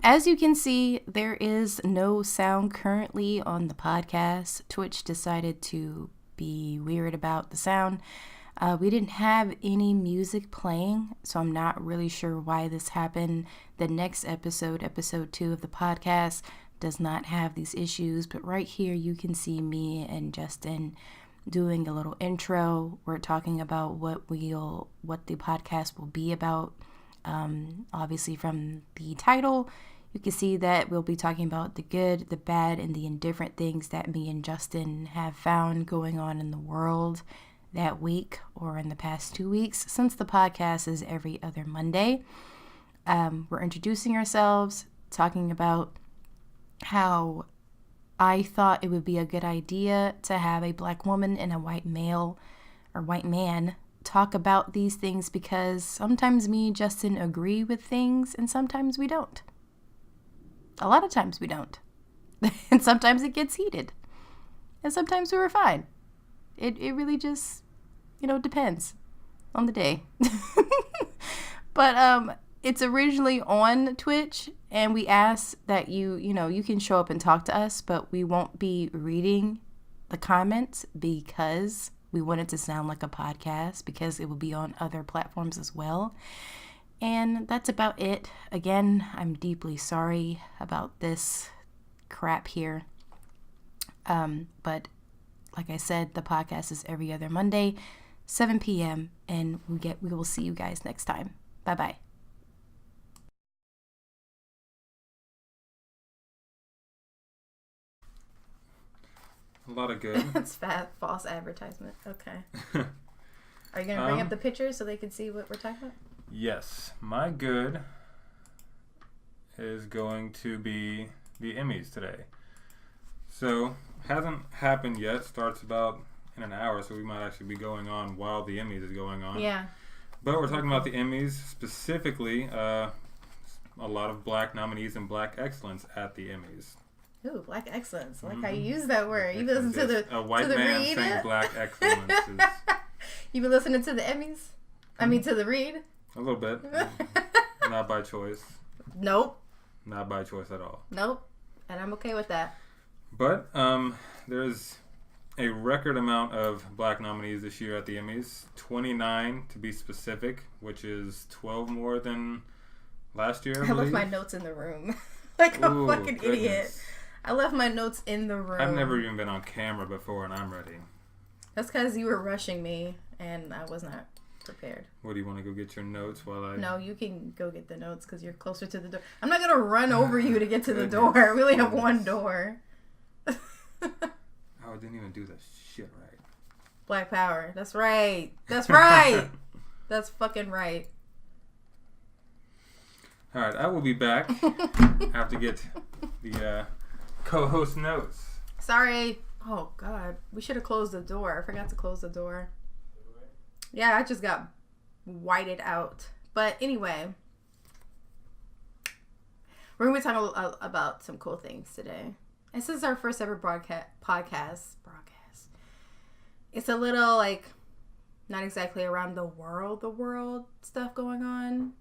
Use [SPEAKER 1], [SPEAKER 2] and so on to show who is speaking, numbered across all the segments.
[SPEAKER 1] as you can see, there is no sound currently on the podcast. Twitch decided to be weird about the sound. We didn't have any music playing, so I'm not really sure why this happened. The next episode 2 of the podcast, does not have these issues, but right here you can see me and Justin doing a little intro. We're talking about what the podcast will be about. Obviously from the title, you can see that we'll be talking about the good, the bad, and the indifferent things that me and Justin have found going on in the world that week or in the past 2 weeks, since the podcast is every other Monday. We're introducing ourselves, talking about how I thought it would be a good idea to have a black woman and a white male or white man talk about these things, because sometimes me and Justin agree with things and sometimes we don't. A lot of times we don't. And sometimes it gets heated. And sometimes we were fine. It really just, depends on the day. But it's originally on Twitch, and we asked that you can show up and talk to us, but we won't be reading the comments because we want it to sound like a podcast, because it will be on other platforms as well. And that's about it. Again, I'm deeply sorry about this crap here. But like I said, the podcast is every other Monday, 7 p.m. And we will see you guys next time. Bye-bye.
[SPEAKER 2] A lot of good.
[SPEAKER 1] That's false advertisement. Okay. Are you going to bring up the pictures so they can see what we're talking about?
[SPEAKER 2] Yes. My good is going to be the Emmys today. So, hasn't happened yet. Starts about in an hour, so we might actually be going on while the Emmys is going on.
[SPEAKER 1] Yeah.
[SPEAKER 2] But we're talking about the Emmys, specifically a lot of black nominees and black excellence at the Emmys.
[SPEAKER 1] Ooh, black excellence. I like how you use that word. You listen to the
[SPEAKER 2] a white man
[SPEAKER 1] read?
[SPEAKER 2] saying black excellence is...
[SPEAKER 1] You been listening to the Emmys? I mean, to the read?
[SPEAKER 2] A little bit. Not by choice.
[SPEAKER 1] Nope.
[SPEAKER 2] Not by choice at all.
[SPEAKER 1] Nope. And I'm okay with that.
[SPEAKER 2] But there's a record amount of black nominees this year at the Emmys. 29 to be specific, which is 12 more than last year, I
[SPEAKER 1] left my notes in the room. Like a fucking
[SPEAKER 2] goodness.
[SPEAKER 1] idiot. I left my notes in the room.
[SPEAKER 2] I've never even been on camera before, and I'm ready.
[SPEAKER 1] That's because you were rushing me, and I was not prepared.
[SPEAKER 2] What, do you want to go get your notes while I...
[SPEAKER 1] No, you can go get the notes because you're closer to the door. I'm not going to run over you to get to the door. We only have one door.
[SPEAKER 2] Oh, I didn't even do that shit right.
[SPEAKER 1] Black power. That's right. That's right. That's fucking right.
[SPEAKER 2] All right, I will be back. I have to get the co-host notes.
[SPEAKER 1] Sorry. Oh, God. We should have closed the door. I forgot to close the door. Yeah, I just got whited out. But anyway, we're going to be talking about some cool things today. This is our first ever podcast. It's a little, not exactly around the world stuff going on.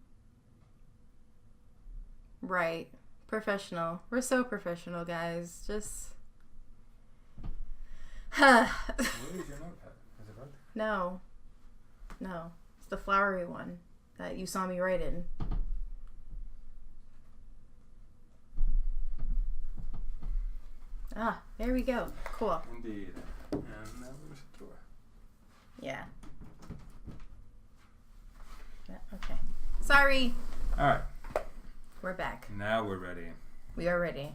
[SPEAKER 1] Right. Professional. We're so professional, guys. Just...
[SPEAKER 2] What is your notepad? Is it right there?
[SPEAKER 1] No. It's the flowery one that you saw me write in. Ah, there we go. Cool.
[SPEAKER 2] Indeed. And that was the door.
[SPEAKER 1] Yeah. Okay. Sorry.
[SPEAKER 2] All right.
[SPEAKER 1] We're back.
[SPEAKER 2] Now we're ready.
[SPEAKER 1] We are ready.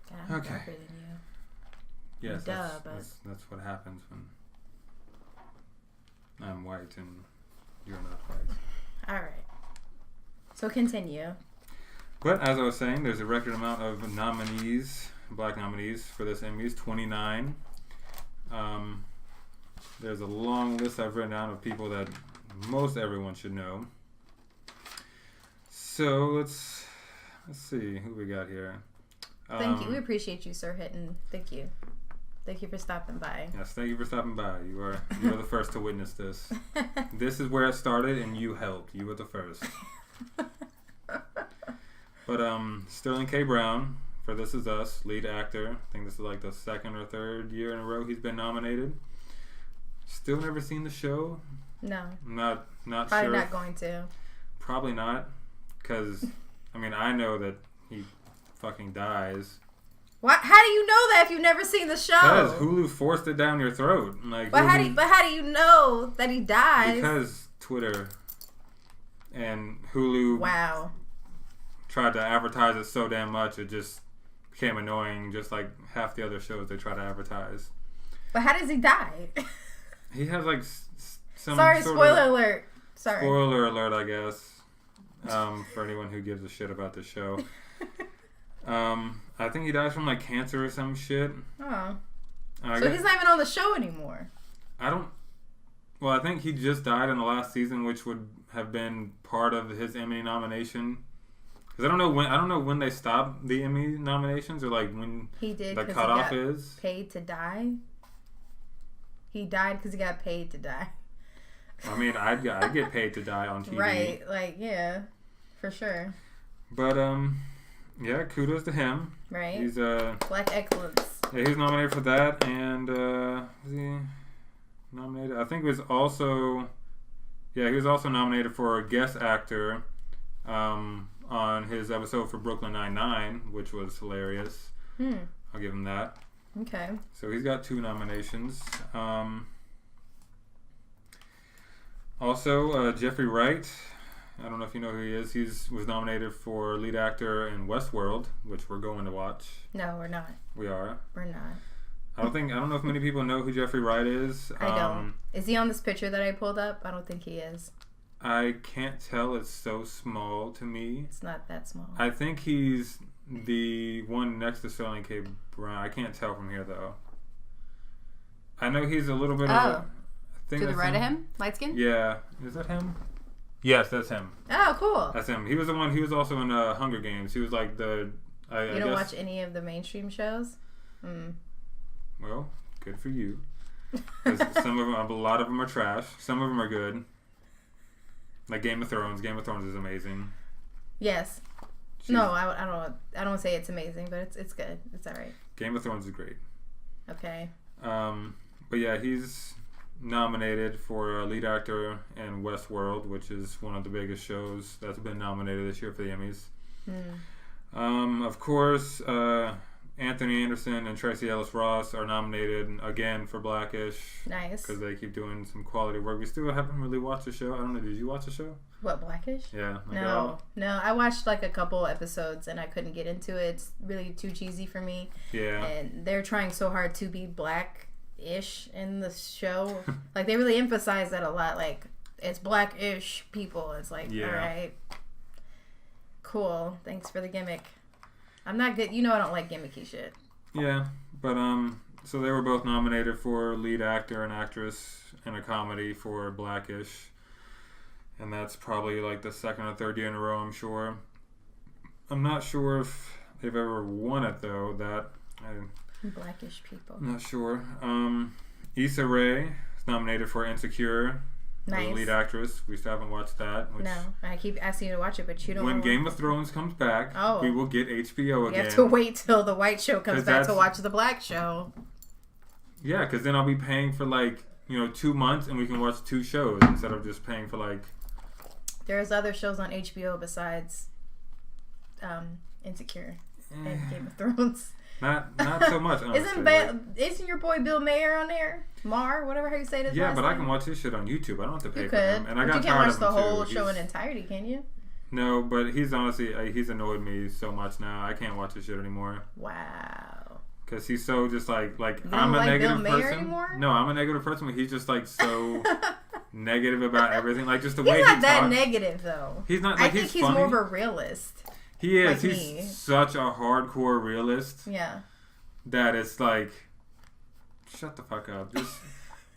[SPEAKER 1] God, I'm
[SPEAKER 2] Okay.
[SPEAKER 1] darker than you.
[SPEAKER 2] Yes,
[SPEAKER 1] Duh,
[SPEAKER 2] that's what happens when I'm white and you're not white.
[SPEAKER 1] All right. So continue.
[SPEAKER 2] But as I was saying, there's a record amount of nominees, black nominees for this Emmys, 29. There's a long list I've written down of people that most everyone should know. So let's see who we got here.
[SPEAKER 1] Thank you. We appreciate you, Sir Hitton. Thank you. Thank you for stopping by.
[SPEAKER 2] Yes, thank you for stopping by. You are the first to witness this. This is where it started, and you helped. You were the first. But Sterling K. Brown for This Is Us, lead actor. I think this is like the second or third year in a row he's been nominated. Still never seen the show.
[SPEAKER 1] No.
[SPEAKER 2] Not
[SPEAKER 1] Probably
[SPEAKER 2] sure.
[SPEAKER 1] not going to.
[SPEAKER 2] Probably not, because I know that he fucking dies.
[SPEAKER 1] What? How do you know that if you've never seen the show?
[SPEAKER 2] Because Hulu forced it down your throat. Like,
[SPEAKER 1] but how do you know that he dies?
[SPEAKER 2] Because Twitter and Hulu tried to advertise it so damn much it just became annoying, just like half the other shows they try to advertise.
[SPEAKER 1] But how does he die?
[SPEAKER 2] He has like some
[SPEAKER 1] spoiler alert. Sorry.
[SPEAKER 2] Spoiler alert, I guess, for anyone who gives a shit about the show. I think he dies from like cancer or some shit.
[SPEAKER 1] Oh. So he's not even on the show anymore.
[SPEAKER 2] Well, I think he just died in the last season, which would have been part of his Emmy nomination. Because I don't know when they stopped the Emmy nominations or like when
[SPEAKER 1] he did
[SPEAKER 2] the cutoff is.
[SPEAKER 1] Paid to die. He died because he got paid to die.
[SPEAKER 2] I'd get paid to die on TV.
[SPEAKER 1] Right, like yeah, for sure.
[SPEAKER 2] But yeah, kudos to him.
[SPEAKER 1] Right.
[SPEAKER 2] He's
[SPEAKER 1] Black excellence.
[SPEAKER 2] Yeah, he was nominated for that, and was he nominated? I think he was also nominated for a guest actor on his episode for Brooklyn Nine-Nine, which was hilarious. I'll give him that.
[SPEAKER 1] Okay.
[SPEAKER 2] So he's got 2 nominations. Also, Jeffrey Wright. I don't know if you know who he is. He was nominated for lead actor in Westworld, which we're going to watch.
[SPEAKER 1] No, we're not.
[SPEAKER 2] We are.
[SPEAKER 1] We're not.
[SPEAKER 2] I don't know if many people know who Jeffrey Wright is.
[SPEAKER 1] I don't. Is he on this picture that I pulled up? I don't think he is.
[SPEAKER 2] I can't tell. It's so small to me.
[SPEAKER 1] It's not that small.
[SPEAKER 2] I think he's the one next to Sterling K. Brown. I can't tell from here, though. I know he's a little bit of...
[SPEAKER 1] To the right of him? Light skin?
[SPEAKER 2] Yeah. Is that him? Yes, that's him.
[SPEAKER 1] Oh, cool.
[SPEAKER 2] That's him. He was the one. He was also in Hunger Games. He was like the...
[SPEAKER 1] You don't watch any of the mainstream shows?
[SPEAKER 2] Well, good for you. 'Cause some of them, a lot of them are trash. Some of them are good. Like Game of Thrones. Game of Thrones is amazing.
[SPEAKER 1] Yes. No, I don't say it's amazing, but it's good. It's all right.
[SPEAKER 2] Game of Thrones is great.
[SPEAKER 1] Okay.
[SPEAKER 2] But yeah, he's nominated for lead actor in Westworld, which is one of the biggest shows that's been nominated this year for the Emmys. Of course, Anthony Anderson and Tracee Ellis Ross are nominated again for Blackish.
[SPEAKER 1] Nice.
[SPEAKER 2] Because they keep doing some quality work. We still haven't really watched the show. I don't know. Did you watch the show?
[SPEAKER 1] What, Blackish?
[SPEAKER 2] Yeah.
[SPEAKER 1] No. I watched like a couple episodes and I couldn't get into it. It's really too cheesy for me.
[SPEAKER 2] Yeah.
[SPEAKER 1] And they're trying so hard to be black-ish in the show. Like they really emphasize that a lot. Like it's black-ish people. It's like, all right. Cool. Thanks for the gimmick. I'm not good. You know I don't like gimmicky shit. Yeah,
[SPEAKER 2] but so they were both nominated for lead actor and actress in a comedy for Blackish, and that's probably like the second or third year in a row. I'm sure. I'm not sure if they've ever won it though.
[SPEAKER 1] Blackish people.
[SPEAKER 2] I'm not sure. Issa Rae is nominated for Insecure.
[SPEAKER 1] Nice.
[SPEAKER 2] As lead actress. We still haven't watched that.
[SPEAKER 1] No, I keep asking you to watch it, but you don't.
[SPEAKER 2] When Game of Thrones comes back, we will get HBO again.
[SPEAKER 1] You have to wait till the white show comes back to watch the black show.
[SPEAKER 2] Yeah, because then I'll be paying for 2 months and we can watch 2 shows instead of just paying for
[SPEAKER 1] There's other shows on HBO besides Insecure and Game of Thrones.
[SPEAKER 2] Not so much, honestly.
[SPEAKER 1] Isn't your boy Bill Mayer on there? Mar, whatever how you say it.
[SPEAKER 2] Yeah, but I can watch his shit on YouTube. I don't have to pay for him. And
[SPEAKER 1] you can't watch the whole show in entirety, can you?
[SPEAKER 2] No, but he's honestly he's annoyed me so much now. I can't watch his shit anymore.
[SPEAKER 1] Wow.
[SPEAKER 2] Because he's so just like
[SPEAKER 1] you
[SPEAKER 2] I'm a negative
[SPEAKER 1] Bill Mayer
[SPEAKER 2] person.
[SPEAKER 1] Anymore?
[SPEAKER 2] No, I'm a negative person, but he's just so negative about everything. Like just the way he
[SPEAKER 1] talks.
[SPEAKER 2] He's
[SPEAKER 1] not that negative though.
[SPEAKER 2] He's not.
[SPEAKER 1] I think he's more of a realist.
[SPEAKER 2] He is. He's such a hardcore realist.
[SPEAKER 1] Yeah.
[SPEAKER 2] That it's shut the fuck up.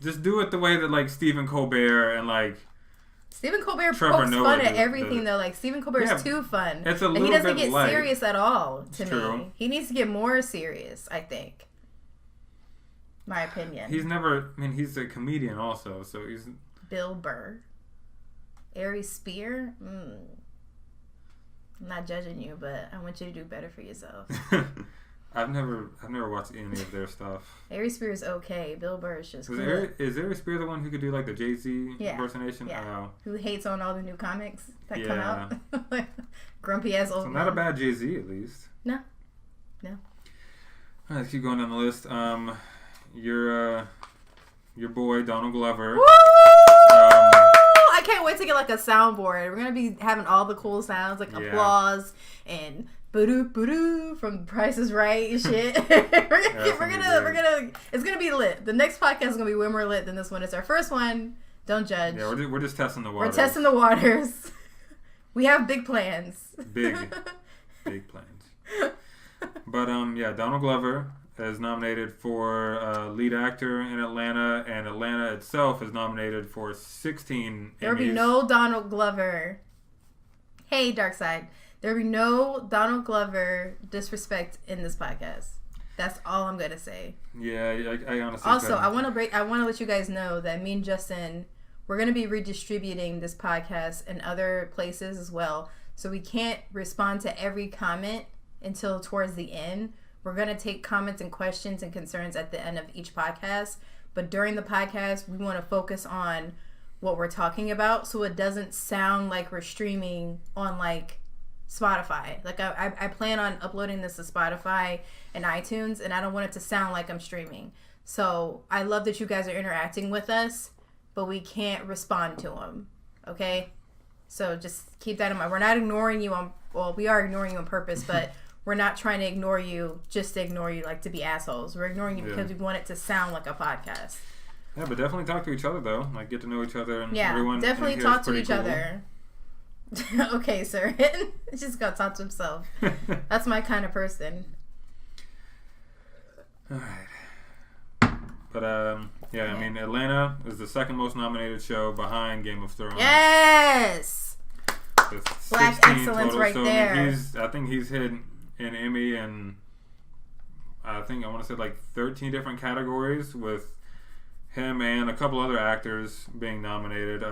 [SPEAKER 2] Just do it the way that Stephen Colbert and
[SPEAKER 1] Stephen Colbert
[SPEAKER 2] Trevor
[SPEAKER 1] pokes
[SPEAKER 2] Noah
[SPEAKER 1] fun at everything though. Stephen Colbert's too fun.
[SPEAKER 2] It's a little
[SPEAKER 1] he doesn't
[SPEAKER 2] bit
[SPEAKER 1] get serious at all to me.
[SPEAKER 2] True.
[SPEAKER 1] He needs to get more serious, I think. My opinion.
[SPEAKER 2] He's never. I mean, he's a comedian also, so he's Bill
[SPEAKER 1] Burr, Ari Spear. I'm not judging you, but I want you to do better for yourself.
[SPEAKER 2] I've never watched any of their stuff.
[SPEAKER 1] Aries Spears okay. Bill Burr is just cool.
[SPEAKER 2] Is Aries Spears the one who could do like the Jay-Z impersonation?
[SPEAKER 1] Yeah.
[SPEAKER 2] Oh.
[SPEAKER 1] Who hates on all the new comics that come out? Grumpy ass old man.
[SPEAKER 2] Not a bad Jay-Z at least.
[SPEAKER 1] No.
[SPEAKER 2] All right, let's keep going down the list. Your boy Donald Glover.
[SPEAKER 1] Woo! I can't wait to get like a soundboard. We're gonna be having all the cool sounds like applause and boo doo from Price is Right and shit. we're gonna it's gonna be lit. The next podcast is gonna be way more lit than this one. It's our first one. Don't judge.
[SPEAKER 2] Yeah, we're just testing the waters.
[SPEAKER 1] We're testing the waters. We have big plans. Big
[SPEAKER 2] plans. But Donald Glover is nominated for lead actor in Atlanta, and Atlanta itself is nominated for 16
[SPEAKER 1] There'll
[SPEAKER 2] Emmys.
[SPEAKER 1] be no Donald Glover. Hey, Dark Side. There'll be no Donald Glover disrespect in this podcast. That's all I'm gonna say.
[SPEAKER 2] Yeah, I honestly.
[SPEAKER 1] Also, I want to let you guys know that me and Justin, we're gonna be redistributing this podcast in other places as well. So we can't respond to every comment until towards the end. We're going to take comments and questions and concerns at the end of each podcast. But during the podcast, we want to focus on what we're talking about so it doesn't sound like we're streaming on like Spotify. Like I plan on uploading this to Spotify and iTunes, and I don't want it to sound like I'm streaming. So I love that you guys are interacting with us, but we can't respond to them. Okay? So just keep that in mind. We're not ignoring you we are ignoring you on purpose, but we're not trying to ignore you just to ignore you, like to be assholes. We're ignoring you because we want it to sound like a podcast.
[SPEAKER 2] Yeah, but definitely talk to each other though. Like get to know each other, and everyone
[SPEAKER 1] definitely talk to each other. Okay, sir. He's just gotta talk to himself. That's my kind of person.
[SPEAKER 2] All right. But I mean, Atlanta is the second most nominated show behind Game of Thrones.
[SPEAKER 1] Yes. Black excellence right there.
[SPEAKER 2] I think he's hit an Emmy and I want to say like 13 different categories, with him and a couple other actors being nominated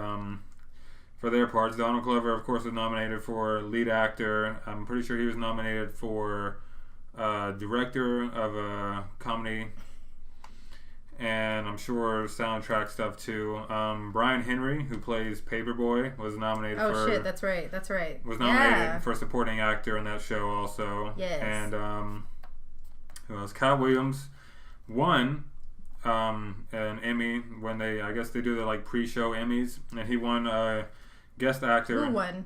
[SPEAKER 2] for their parts. Donald Glover, of course, was nominated for lead actor. I'm pretty sure he was nominated for director of a comedy, and I'm sure soundtrack stuff too. Brian Henry, who plays Paperboy, was nominated for...
[SPEAKER 1] Oh shit, that's right.
[SPEAKER 2] Was nominated for supporting actor in that show also.
[SPEAKER 1] Yes.
[SPEAKER 2] And who else? Cat Williams won an Emmy when they do the like pre-show Emmys, and he won guest actor.
[SPEAKER 1] Who won?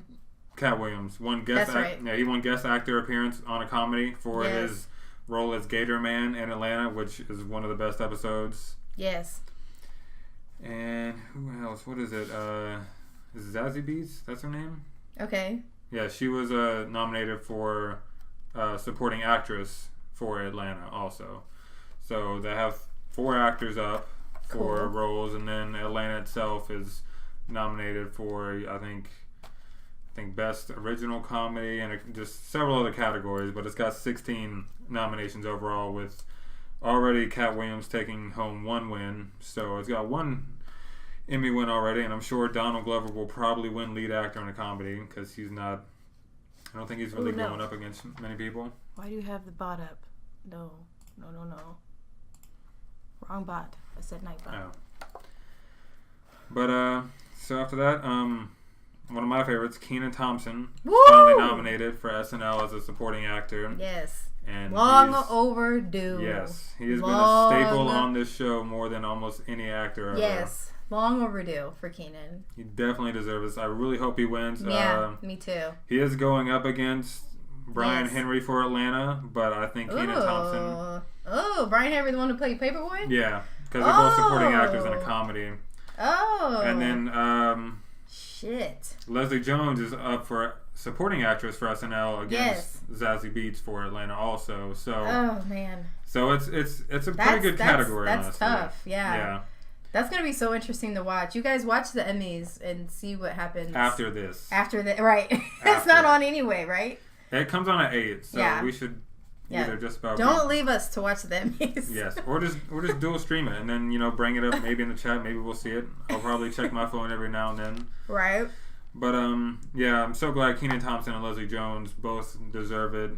[SPEAKER 2] Cat Williams won guest.
[SPEAKER 1] That's right.
[SPEAKER 2] Yeah, he won guest actor appearance on a comedy for his role as Gator Man in Atlanta, which is one of the best episodes.
[SPEAKER 1] Yes.
[SPEAKER 2] And who else? What is it? Is it Zazie Beetz? That's her name?
[SPEAKER 1] Okay.
[SPEAKER 2] Yeah, she was nominated for supporting actress for Atlanta also. So they have 4 actors up for roles, and then Atlanta itself is nominated for I think best original comedy and just several other categories, but it's got 16 nominations overall, with already Cat Williams taking home 1 win. So it's got 1 Emmy win already, and I'm sure Donald Glover will probably win lead actor in a comedy because I don't think he's really going up against many people.
[SPEAKER 1] Why do you have the bot up? No. Wrong bot. I said night bot.
[SPEAKER 2] Oh. But so after that, one of my favorites, Kenan Thompson, finally nominated for SNL as a supporting actor.
[SPEAKER 1] Yes.
[SPEAKER 2] And
[SPEAKER 1] long overdue.
[SPEAKER 2] Yes. He has been a staple on this show more than almost any actor ever.
[SPEAKER 1] Yes. Long overdue for Kenan.
[SPEAKER 2] He definitely deserves this. I really hope he wins.
[SPEAKER 1] Yeah, me too.
[SPEAKER 2] He is going up against Brian Henry for Atlanta, but I think Kenan Thompson...
[SPEAKER 1] Oh, Brian Henry, the one who played Paperboy?
[SPEAKER 2] Yeah, because they're both supporting actors in a comedy.
[SPEAKER 1] Oh.
[SPEAKER 2] And then...
[SPEAKER 1] Shit.
[SPEAKER 2] Leslie Jones is up for supporting actress for SNL against Zazie Beetz for Atlanta also. So
[SPEAKER 1] oh man.
[SPEAKER 2] So it's a pretty good category.
[SPEAKER 1] That's
[SPEAKER 2] honestly.
[SPEAKER 1] tough. Yeah. That's gonna be so interesting to watch. You guys watch the Emmys and see what happens
[SPEAKER 2] after this.
[SPEAKER 1] Right? It's not on anyway, right?
[SPEAKER 2] It comes on at 8, so we should either just about.
[SPEAKER 1] Don't leave us to watch the Emmys.
[SPEAKER 2] Yes, or just dual stream it and then bring it up maybe in the chat. Maybe we'll see it. I'll probably check my phone every now and then.
[SPEAKER 1] Right.
[SPEAKER 2] But yeah, I'm so glad Kenan Thompson and Leslie Jones both deserve it,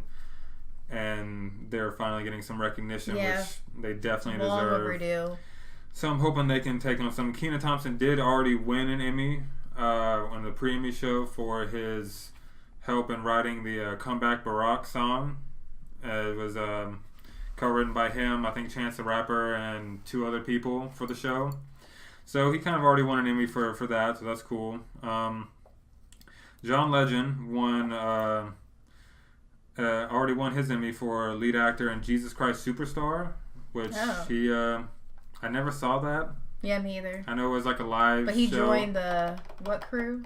[SPEAKER 2] and they're finally getting some recognition, which they definitely
[SPEAKER 1] Long
[SPEAKER 2] deserve.
[SPEAKER 1] overdue.
[SPEAKER 2] So I'm hoping they can take on some. Kenan Thompson did already win an Emmy on the pre-Emmy show for his help in writing the Comeback Barack song. It was co-written by him, I think Chance the Rapper, and 2 other people for the show. So he kind of already won an Emmy for that, so that's cool. John Legend already won his Emmy for lead actor in Jesus Christ Superstar, which I never saw that.
[SPEAKER 1] Yeah, me either.
[SPEAKER 2] I know it was like a live show.
[SPEAKER 1] But he joined the what crew?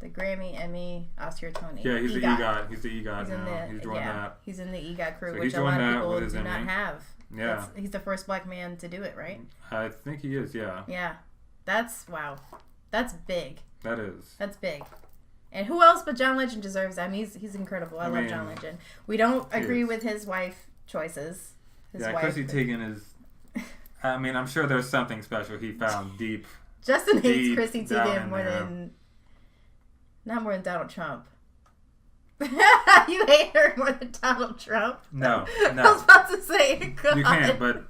[SPEAKER 1] The Grammy, Emmy, Oscar, Tony.
[SPEAKER 2] Yeah, he's the EGOT. He's the EGOT now. He's joined that.
[SPEAKER 1] He's in the EGOT crew,
[SPEAKER 2] so
[SPEAKER 1] which a lot of people do not have.
[SPEAKER 2] Yeah.
[SPEAKER 1] He's the first black man to do it, right?
[SPEAKER 2] I think he is, yeah.
[SPEAKER 1] Yeah. That's, wow. That's big.
[SPEAKER 2] That is.
[SPEAKER 1] That's big. And who else but John Legend deserves that? I mean, he's incredible. I love John Legend. We don't agree with his wife choices.
[SPEAKER 2] Chrissy Teigen is... I mean, I'm sure there's something special he found deep.
[SPEAKER 1] Justin hates Chrissy Teigen more than... Not more than Donald Trump. You hate her more than Donald Trump?
[SPEAKER 2] No.
[SPEAKER 1] I was about to say, God.
[SPEAKER 2] You can't, but...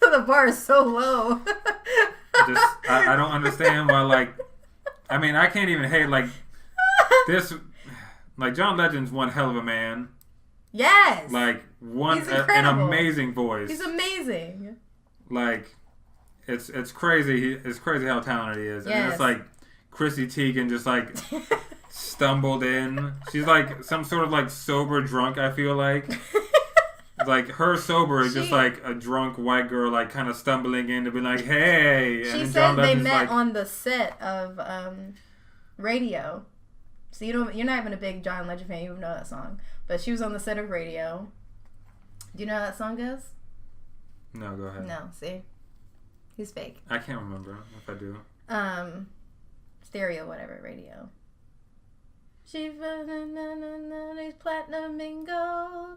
[SPEAKER 1] The bar is so low.
[SPEAKER 2] I don't understand why, like... I mean, I can't even hate, like... This... Like, John Legend's one hell of a man.
[SPEAKER 1] Yes!
[SPEAKER 2] Like, an amazing voice.
[SPEAKER 1] He's amazing.
[SPEAKER 2] Like, it's crazy. It's crazy how talented he is.
[SPEAKER 1] Yes.
[SPEAKER 2] And it's like... Chrissy Teigen just like stumbled in. She's like some sort of like sober drunk, I feel like. Like her sober is just like a drunk white girl like kind of stumbling in to be like, hey.
[SPEAKER 1] She said they met on the set of Radio. So you're not even a big John Legend fan, you don't know that song. But she was on the set of Radio. Do you know how that song goes?
[SPEAKER 2] No, go ahead.
[SPEAKER 1] No, see? He's fake.
[SPEAKER 2] I can't remember if I do.
[SPEAKER 1] Stereo, whatever, Radio. She these platinum and gold.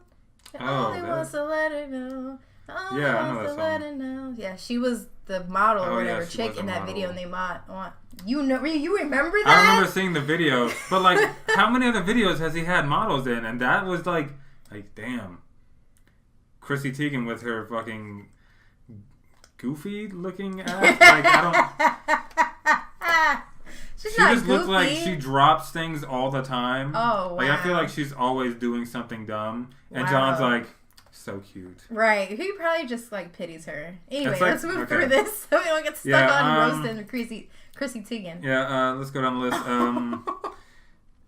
[SPEAKER 1] Only wants to let her know.
[SPEAKER 2] Yeah, I know that
[SPEAKER 1] song. Yeah, she was the model or whatever chick in that video, and they you remember that?
[SPEAKER 2] I remember seeing the video, but like, how many other videos has he had models in? And that was like damn, Chrissy Teigen with her fucking goofy looking ass. Like She just looks like she drops things all the time.
[SPEAKER 1] Oh, wow.
[SPEAKER 2] Like, I feel like she's always doing something dumb. And John's like, so cute.
[SPEAKER 1] Right. He probably just, like, pities her. Anyway, let's move through this so we don't get stuck on roasting Chrissy Teigen.
[SPEAKER 2] Yeah, let's go down the list.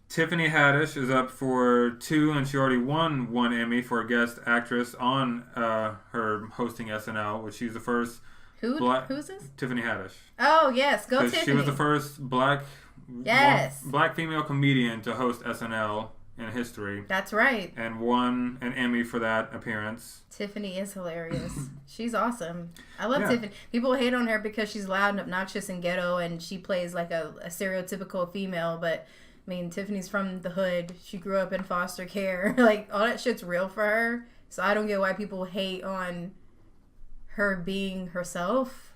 [SPEAKER 2] Tiffany Haddish is up for 2, and she already won 1 Emmy for guest actress on her hosting SNL, which she's the first... Who's this? Tiffany Haddish.
[SPEAKER 1] Oh, yes. Go Tiffany.
[SPEAKER 2] She was the first black female comedian to host SNL in history.
[SPEAKER 1] That's right.
[SPEAKER 2] And won an Emmy for that appearance.
[SPEAKER 1] Tiffany is hilarious. She's awesome. I love Tiffany. People hate on her because she's loud and obnoxious and ghetto, and she plays like a stereotypical female, but I mean, Tiffany's from the hood. She grew up in foster care. Like, all that shit's real for her. So I don't get why people hate on her being herself.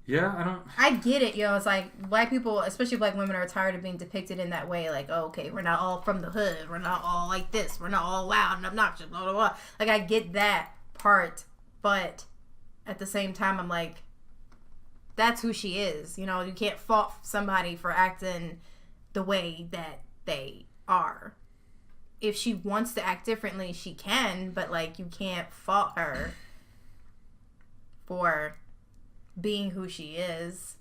[SPEAKER 2] Yeah,
[SPEAKER 1] I get it, yo. It's like black people, especially black women, are tired of being depicted in that way. Like, oh, okay, we're not all from the hood. We're not all like this. We're not all loud and obnoxious, blah, blah, blah. Like, I get that part, but at the same time, I'm like, that's who she is. You know, you can't fault somebody for acting the way that they are. If she wants to act differently, she can, but, like, you can't fault her for being who she is.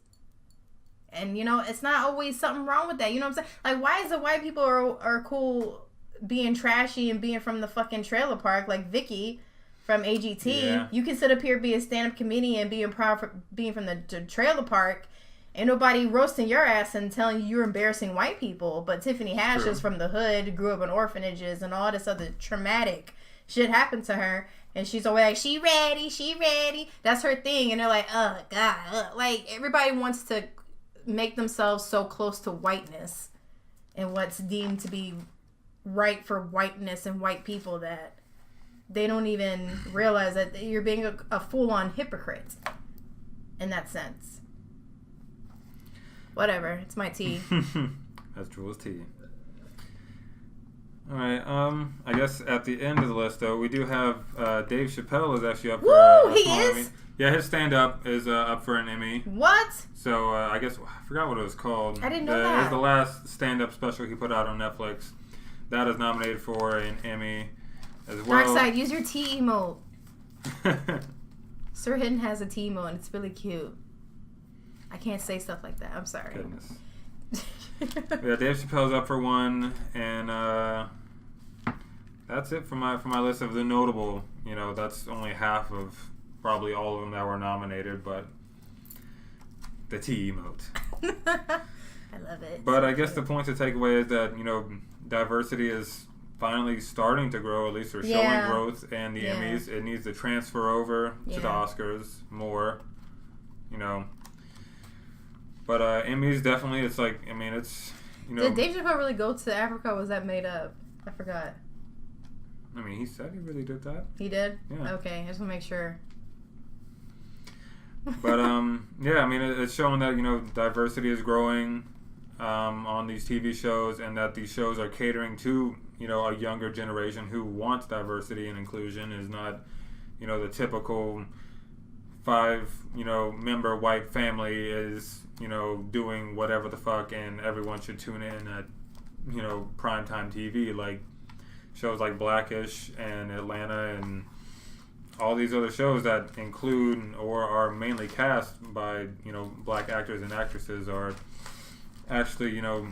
[SPEAKER 1] And, you know, it's not always something wrong with that. You know what I'm saying? Like, why is it white people are cool being trashy and being from the fucking trailer park? Like Vicky from AGT. Yeah. You can sit up here, be a stand-up comedian, being proud for being from the trailer park. Ain't nobody roasting your ass and telling you you're embarrassing white people. But Tiffany Haddish is from the hood, grew up in orphanages, and all this other traumatic shit happened to her. And she's always like, she ready. That's her thing. And they're like, oh, God. Like, everybody wants to make themselves so close to whiteness and what's deemed to be right for whiteness and white people that they don't even realize that you're being a full-on hypocrite in that sense. Whatever. It's my tea.
[SPEAKER 2] That's Jules' tea. All right. I guess at the end of the list, though, we do have Dave Chappelle is actually up for.
[SPEAKER 1] Woo! He is.
[SPEAKER 2] Emmy. Yeah, his stand-up is up for an Emmy.
[SPEAKER 1] What?
[SPEAKER 2] So I guess I forgot what it was called.
[SPEAKER 1] I didn't know that.
[SPEAKER 2] It was the last stand-up special he put out on Netflix. That is nominated for an Emmy as well.
[SPEAKER 1] Darkside, use your tea emote. Sir Hidden has a tea emote and it's really cute. I can't say stuff like that. I'm sorry.
[SPEAKER 2] Goodness. Yeah, Dave Chappelle's up for one, and that's it for my list of the notable. You know, that's only half of probably all of them that were nominated, but the tea emote.
[SPEAKER 1] I love it.
[SPEAKER 2] But I guess the point to take away is that, you know, diversity is finally starting to grow, at least they're showing growth, and the Emmys, it needs to transfer over to the Oscars more, you know. But Emmys, definitely, it's like, I mean, it's, you know.
[SPEAKER 1] Did Dave Chappelle really go to Africa, or was that made up? I forgot.
[SPEAKER 2] I mean, he said he really did that.
[SPEAKER 1] He did?
[SPEAKER 2] Yeah.
[SPEAKER 1] Okay, I just want to make sure.
[SPEAKER 2] But, yeah, I mean, it's showing that, you know, diversity is growing on these TV shows, and that these shows are catering to, you know, a younger generation who wants diversity and inclusion, is not, you know, the typical 5, you know, member white family is, you know, doing whatever the fuck, and everyone should tune in at, you know, primetime TV, like shows like Blackish and Atlanta and all these other shows that include or are mainly cast by, you know, black actors and actresses are actually, you know,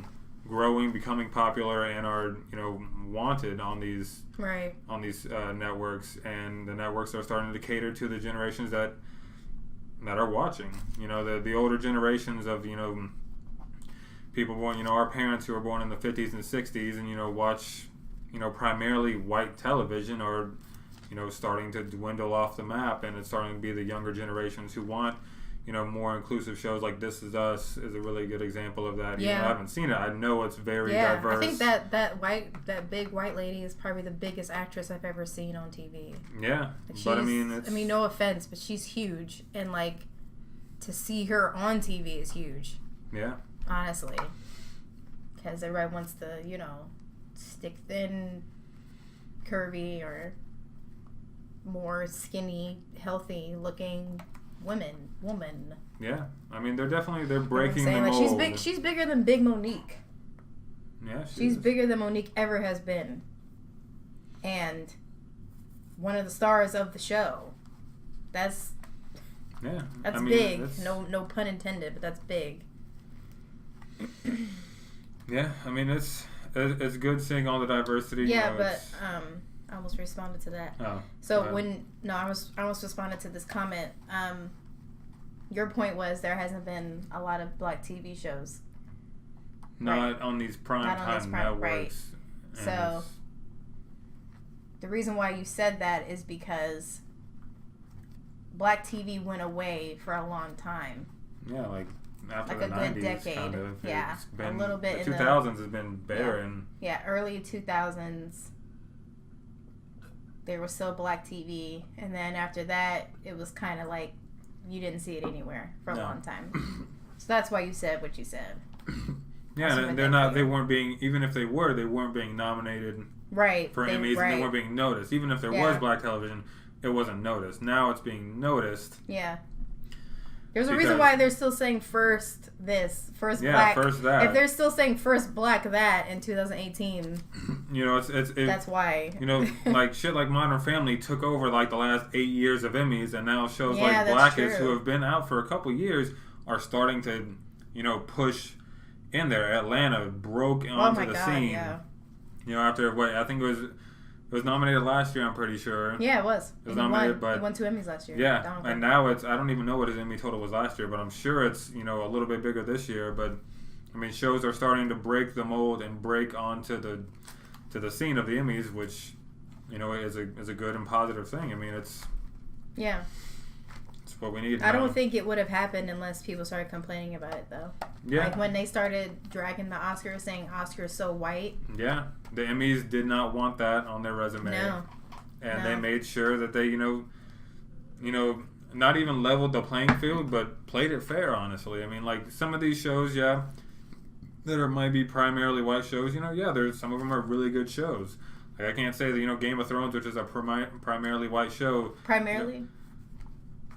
[SPEAKER 2] growing, becoming popular, and are, you know, wanted on these networks, and the networks are starting to cater to the generations that are watching. You know, the older generations of, you know, people born, you know, our parents who were born in the 50s and 60s and, you know, watch, you know, primarily white television, are, you know, starting to dwindle off the map, and it's starting to be the younger generations who want, you know, more inclusive shows. Like This Is Us is a really good example of that.
[SPEAKER 1] Yeah.
[SPEAKER 2] You know, I haven't seen it. I know it's very diverse.
[SPEAKER 1] I think that big white lady is probably the biggest actress I've ever seen on TV.
[SPEAKER 2] Yeah,
[SPEAKER 1] Like,
[SPEAKER 2] but I mean,
[SPEAKER 1] no offense, but she's huge, and like to see her on TV is huge.
[SPEAKER 2] Yeah.
[SPEAKER 1] Honestly, because everybody wants the, you know, stick thin, curvy, or more skinny, healthy looking woman.
[SPEAKER 2] Yeah, I mean, they're breaking the
[SPEAKER 1] like
[SPEAKER 2] mold.
[SPEAKER 1] she's bigger than Big Monique.
[SPEAKER 2] Yeah,
[SPEAKER 1] she's bigger than Monique ever has been, and one of the stars of the show. That's big. No pun intended, but that's big.
[SPEAKER 2] Yeah, I mean, it's good seeing all the diversity.
[SPEAKER 1] Yeah,
[SPEAKER 2] you know,
[SPEAKER 1] but I almost responded to that.
[SPEAKER 2] Oh.
[SPEAKER 1] So I almost responded to this comment. Your point was there hasn't been a lot of black TV shows.
[SPEAKER 2] Not on these prime networks.
[SPEAKER 1] Right. So the reason why you said that is because black TV went away for a long time.
[SPEAKER 2] Yeah, like after
[SPEAKER 1] like
[SPEAKER 2] the
[SPEAKER 1] a
[SPEAKER 2] 90s,
[SPEAKER 1] good decade.
[SPEAKER 2] kind of.
[SPEAKER 1] Yeah,
[SPEAKER 2] it's been,
[SPEAKER 1] a little bit.
[SPEAKER 2] The 2000s has been barren.
[SPEAKER 1] Yeah, early 2000s. There was still black TV, and then after that, it was kind of like you didn't see it anywhere for a long time. So that's why you said what you said.
[SPEAKER 2] Yeah, and they weren't being, even if they weren't being nominated for Emmys, and they weren't being noticed. Even if there was black television, it wasn't noticed. Now it's being noticed.
[SPEAKER 1] Yeah. There's a reason why they're still saying first this, first black.
[SPEAKER 2] Yeah, first that.
[SPEAKER 1] If they're still saying first black that in 2018,
[SPEAKER 2] you know,
[SPEAKER 1] that's why.
[SPEAKER 2] You know, like shit like Modern Family took over like the last 8 years of Emmys, and now shows like Blackish, who have been out for a couple years, are starting to, you know, push in there. Atlanta broke onto the scene. Yeah. You know, after I think it was nominated last year, I'm pretty sure.
[SPEAKER 1] Yeah, it was.
[SPEAKER 2] It was nominated,
[SPEAKER 1] but he won 2 Emmys last year.
[SPEAKER 2] Yeah, and now I don't even know what his Emmy total was last year, but I'm sure it's, you know, a little bit bigger this year. But I mean, shows are starting to break the mold and break onto the scene of the Emmys, which, you know, is a good and positive thing. I mean, it's what we need.
[SPEAKER 1] I don't think it would have happened unless people started complaining about it, though. Yeah. Like when they started dragging the Oscars, saying Oscars so white.
[SPEAKER 2] Yeah. The Emmys did not want that on their resume.
[SPEAKER 1] No.
[SPEAKER 2] And they made sure that they, you know, not even leveled the playing field, but played it fair, honestly. I mean, like, some of these shows, that might be primarily white shows, there's some of them are really good shows. Like, I can't say that, Game of Thrones, which is a primarily white show.
[SPEAKER 1] Primarily?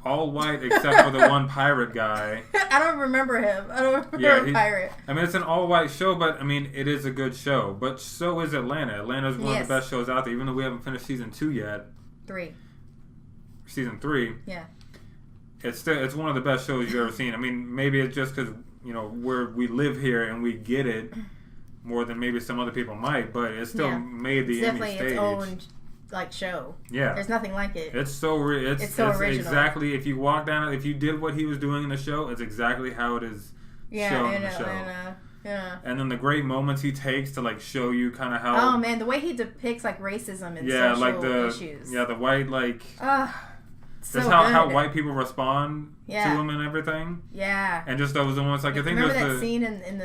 [SPEAKER 2] All white except for the one pirate guy.
[SPEAKER 1] I don't remember him. I don't remember a pirate.
[SPEAKER 2] I mean, it's an all-white show, but, I mean, it is a good show. But so is Atlanta. Atlanta is one of the best shows out there, even though we haven't finished season 2 yet.
[SPEAKER 1] 3.
[SPEAKER 2] Season 3.
[SPEAKER 1] Yeah.
[SPEAKER 2] It's one of the best shows you've ever seen. I mean, maybe it's just because, we live here and we get it more than maybe some other people might, but it still made the Emmy stage.
[SPEAKER 1] It's definitely its own, show.
[SPEAKER 2] Yeah.
[SPEAKER 1] There's nothing like it.
[SPEAKER 2] It's so original. Exactly, if you walk down, if you did what he was doing in the show, it's exactly how it is shown in the show.
[SPEAKER 1] Yeah.
[SPEAKER 2] And then the great moments he takes to, show you kind of how...
[SPEAKER 1] Oh, man, the way he depicts, racism and social issues.
[SPEAKER 2] Yeah, the white,
[SPEAKER 1] so
[SPEAKER 2] just how white people respond to him and everything.
[SPEAKER 1] Yeah.
[SPEAKER 2] And just those moments, I think
[SPEAKER 1] remember
[SPEAKER 2] there's
[SPEAKER 1] that scene in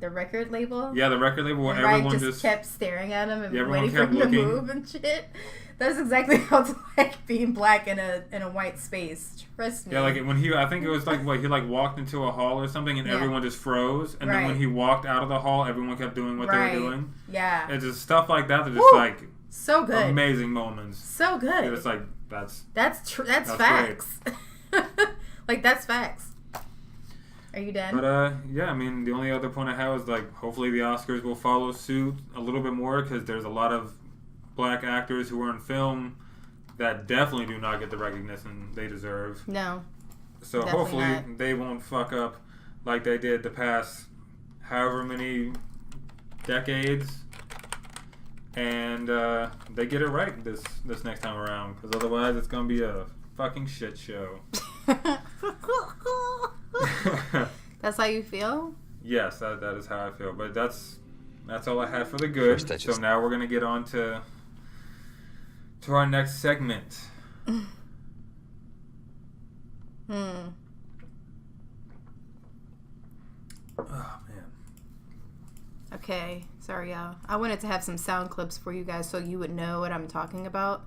[SPEAKER 1] the record label?
[SPEAKER 2] Yeah, the record label where everyone just
[SPEAKER 1] kept staring at him and waiting for him
[SPEAKER 2] looking.
[SPEAKER 1] to move and shit. That's exactly how it's like being black in a white space. Trust me.
[SPEAKER 2] Yeah, I think it was he walked into a hall or something and everyone just froze. And then when he walked out of the hall, everyone kept doing what they were doing.
[SPEAKER 1] Yeah.
[SPEAKER 2] It's just stuff like that just
[SPEAKER 1] so good.
[SPEAKER 2] Amazing moments.
[SPEAKER 1] So good.
[SPEAKER 2] It's that's
[SPEAKER 1] facts. That's facts. Are you done?
[SPEAKER 2] But I mean, the only other point I have is hopefully the Oscars will follow suit a little bit more, because there's a lot of black actors who are in film that definitely do not get the recognition they deserve.
[SPEAKER 1] No.
[SPEAKER 2] So hopefully they won't fuck up like they did the past however many decades. And they get it right this next time around, because otherwise it's going to be a fucking shit show.
[SPEAKER 1] That's how you feel?
[SPEAKER 2] Yes, that is how I feel. But that's all I had for the good. So now we're going to get on to our next segment. Oh, man.
[SPEAKER 1] Okay, sorry y'all. I wanted to have some sound clips for you guys so you would know what I'm talking about,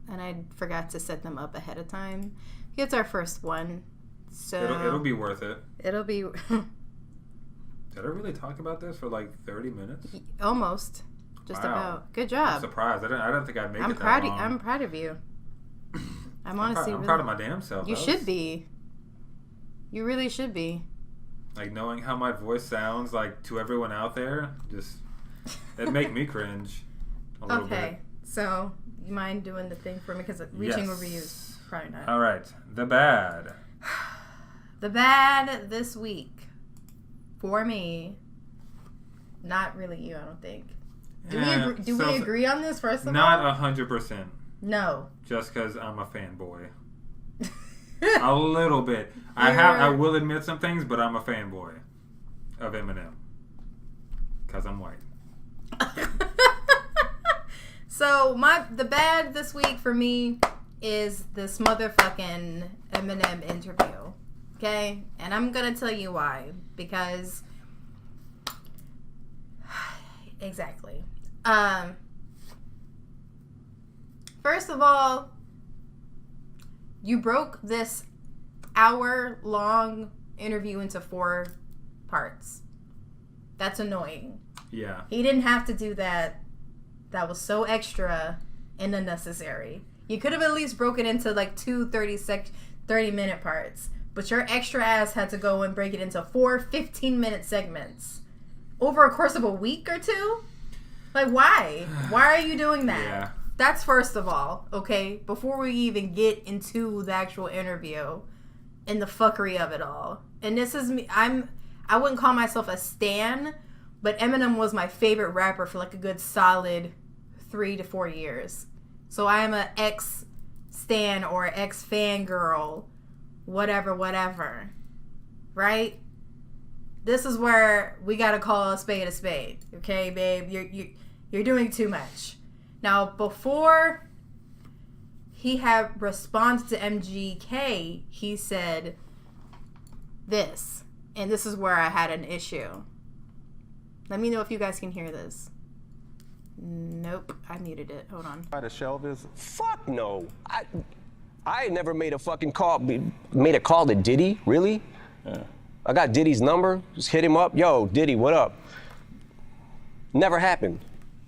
[SPEAKER 1] and I forgot to set them up ahead of time. It's our first one, so
[SPEAKER 2] it'll be worth it.
[SPEAKER 1] It'll be.
[SPEAKER 2] Did I really talk about this for 30 minutes?
[SPEAKER 1] Almost, just about. Good job.
[SPEAKER 2] I'm surprised. I don't think I'd make it that long.
[SPEAKER 1] I'm proud of you. I'm honestly.
[SPEAKER 2] I'm proud of my damn self.
[SPEAKER 1] You should be. You really should be.
[SPEAKER 2] Knowing how my voice sounds to everyone out there, it make me cringe a little bit.
[SPEAKER 1] Okay, so you mind doing the thing for me, because reaching reviews probably not.
[SPEAKER 2] All right, the bad.
[SPEAKER 1] The bad this week for me. Not really you, I don't think. Do we agree on this first of all?
[SPEAKER 2] Not 100%.
[SPEAKER 1] No.
[SPEAKER 2] Just because I'm a fanboy. A little bit. I will admit some things, but I'm a fanboy of Eminem because I'm white.
[SPEAKER 1] So the bad this week for me is this motherfucking Eminem interview. Okay, and I'm gonna tell you why, because exactly. First of all, you broke this hour-long interview into 4 parts. That's annoying.
[SPEAKER 2] Yeah.
[SPEAKER 1] He didn't have to do that. That was so extra and unnecessary. You could have at least broken into 2 30-minute parts. But your extra ass had to go and break it into 4 15-minute segments. Over a course of a week or 2? Why? Why are you doing that?
[SPEAKER 2] Yeah.
[SPEAKER 1] That's first of all, okay? Before we even get into the actual interview and the fuckery of it all. And this is me. I wouldn't call myself a stan, but Eminem was my favorite rapper for a good solid 3 to 4 years. So I am an ex-stan or ex-fangirl, whatever. Right? This is where we gotta call a spade, okay, babe? You're doing too much. Now, before he had responded to MGK, he said this. And this is where I had an issue. Let me know if you guys can hear this. Nope, I muted it. Hold on.
[SPEAKER 3] By the shelf is fuck no. I ain't never made a fucking call, made a call to Diddy, really?
[SPEAKER 4] Yeah.
[SPEAKER 3] I got Diddy's number, just hit him up. Yo, Diddy, what up? Never happened.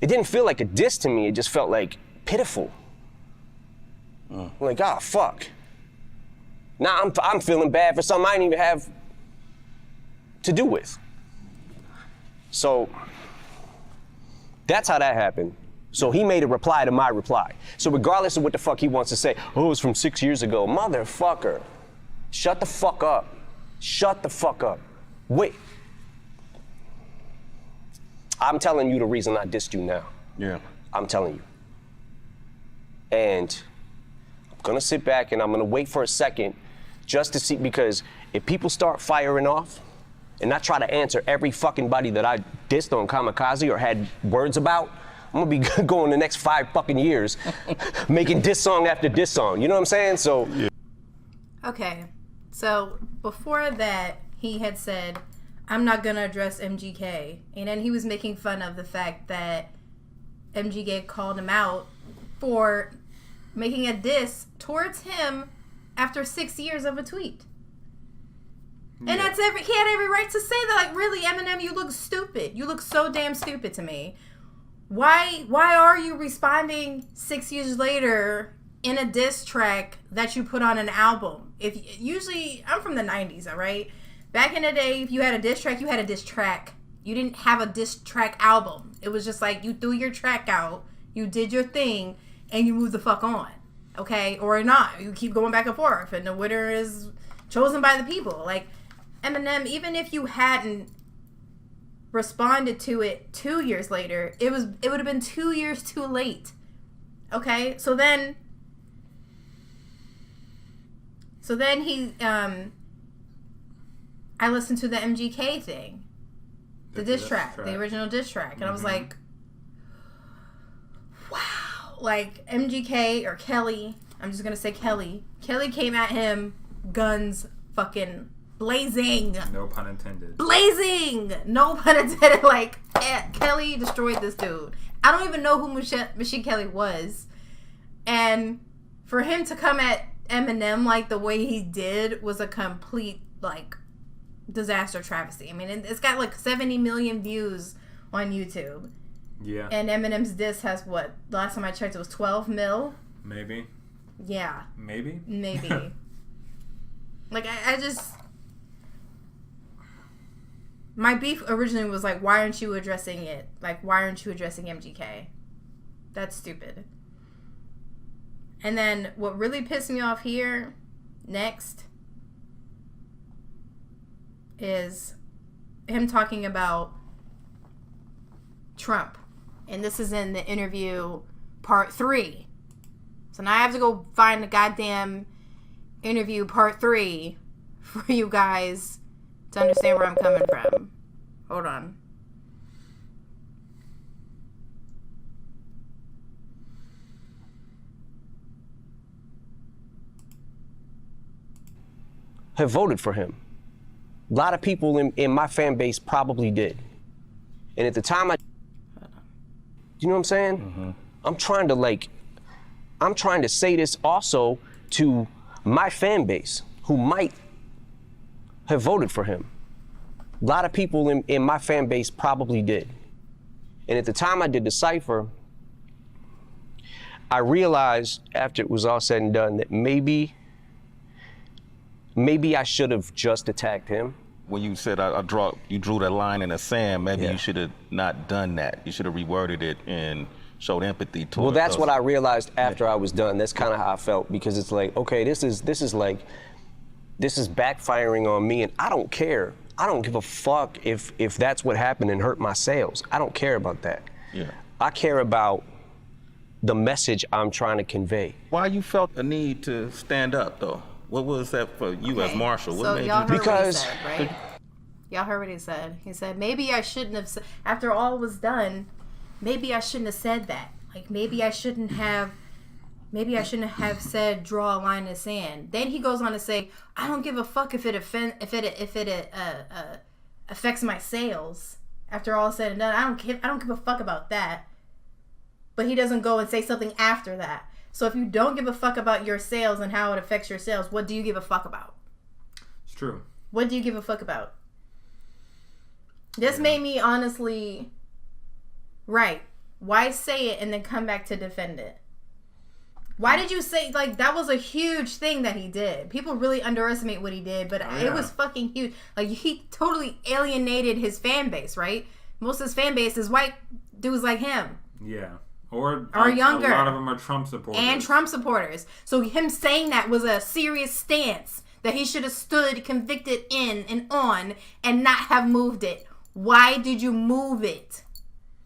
[SPEAKER 3] It didn't feel like a diss to me, it just felt like pitiful. Like, ah, fuck. Now I'm feeling bad for something I didn't even have to do with. So, that's how that happened. So he made a reply to my reply. So regardless of what the fuck he wants to say, oh, it was from 6 years ago. Motherfucker, shut the fuck up. Shut the fuck up. Wait. I'm telling you the reason I dissed you now.
[SPEAKER 4] Yeah.
[SPEAKER 3] I'm telling you. And I'm gonna sit back and I'm gonna wait for a second just to see, because if people start firing off and I try to answer every fucking body that I dissed on Kamikaze or had words about, I'm gonna be going the next 5 fucking years making diss song after diss song. You know what I'm saying? So. Yeah.
[SPEAKER 1] Okay, so before that, he had said, I'm not gonna address MGK. And then he was making fun of the fact that MGK called him out for making a diss towards him after 6 years of a tweet. And that's he had every right to say that. Like, really, Eminem, you look stupid. You look so damn stupid to me. Why are you responding 6 years later in a diss track that you put on an album? If usually, I'm from the 90s, all right? Back in the day, if you had a diss track, you had a diss track. You didn't have a diss track album. It was just like you threw your track out, you did your thing, and you moved the fuck on, okay? Or not. You keep going back and forth, and the winner is chosen by the people. Like, Eminem, even if you hadn't responded to it 2 years later, it would have been 2 years too late. Okay? So then he I listened to the MGK thing. The diss track, the original diss track. And I was like, wow. Like, MGK or Kelly, I'm just gonna say Kelly came at him, guns fucking blazing.
[SPEAKER 2] No pun intended.
[SPEAKER 1] Blazing! No pun intended. Like, Kelly destroyed this dude. I don't even know who Machine Kelly was. And for him to come at Eminem like the way he did was a complete, like, disaster travesty. I mean, it's got like 70 million views on YouTube.
[SPEAKER 2] Yeah.
[SPEAKER 1] And Eminem's diss has what? Last time I checked, it was 12 mil.
[SPEAKER 2] Maybe.
[SPEAKER 1] Yeah.
[SPEAKER 2] Maybe.
[SPEAKER 1] Like, I just... My beef originally was like, why aren't you addressing it? Like, why aren't you addressing MGK? That's stupid. And then what really pissed me off here, next, is him talking about Trump. And this is in the interview part 3. So now I have to go find the goddamn interview part 3 for you guys to understand where I'm coming from. Hold on.
[SPEAKER 3] Have voted for him. A lot of people in my fan base probably did. And at the time you know what I'm saying? Mm-hmm. I'm trying to say this also to my fan base who might have voted for him. A lot of people in my fan base probably did. And at the time I did the cipher, I realized after it was all said and done that maybe I should have just attacked him.
[SPEAKER 4] When you said you drew that line in the sand, maybe you should have not done that. You should have reworded it and showed empathy towards.
[SPEAKER 3] Well, that's what I realized after I was done. That's kind of how I felt, because it's like, okay, this is backfiring on me, and I don't care. I don't give a fuck if that's what happened and hurt my sales. I don't care about that.
[SPEAKER 4] Yeah.
[SPEAKER 3] I care about the message I'm trying to convey.
[SPEAKER 4] Why you felt a need to stand up, though? What was that for you as Marshall? What made
[SPEAKER 1] y'all
[SPEAKER 4] you?
[SPEAKER 1] Heard
[SPEAKER 3] because
[SPEAKER 1] what he said, right? Y'all heard what he said. He said, maybe I shouldn't have, after all was done, maybe I shouldn't have said that. Like, maybe I shouldn't have said draw a line in the sand. Then he goes on to say, I don't give a fuck if it affects my sales. After all said and done, I don't give a fuck about that. But he doesn't go and say something after that. So if you don't give a fuck about your sales and how it affects your sales, what do you give a fuck about?
[SPEAKER 2] It's true.
[SPEAKER 1] What do you give a fuck about? This made me honestly... Right. Why say it and then come back to defend it? Why did you say, like, that was a huge thing that he did. People really underestimate what he did, but it was fucking huge. Like, he totally alienated his fan base, right? Most of his fan base is white dudes like him.
[SPEAKER 2] Yeah. Or
[SPEAKER 1] younger.
[SPEAKER 2] A lot of them are Trump supporters.
[SPEAKER 1] And Trump supporters. So him saying that was a serious stance that he should have stood convicted in and on and not have moved it. Why did you move it?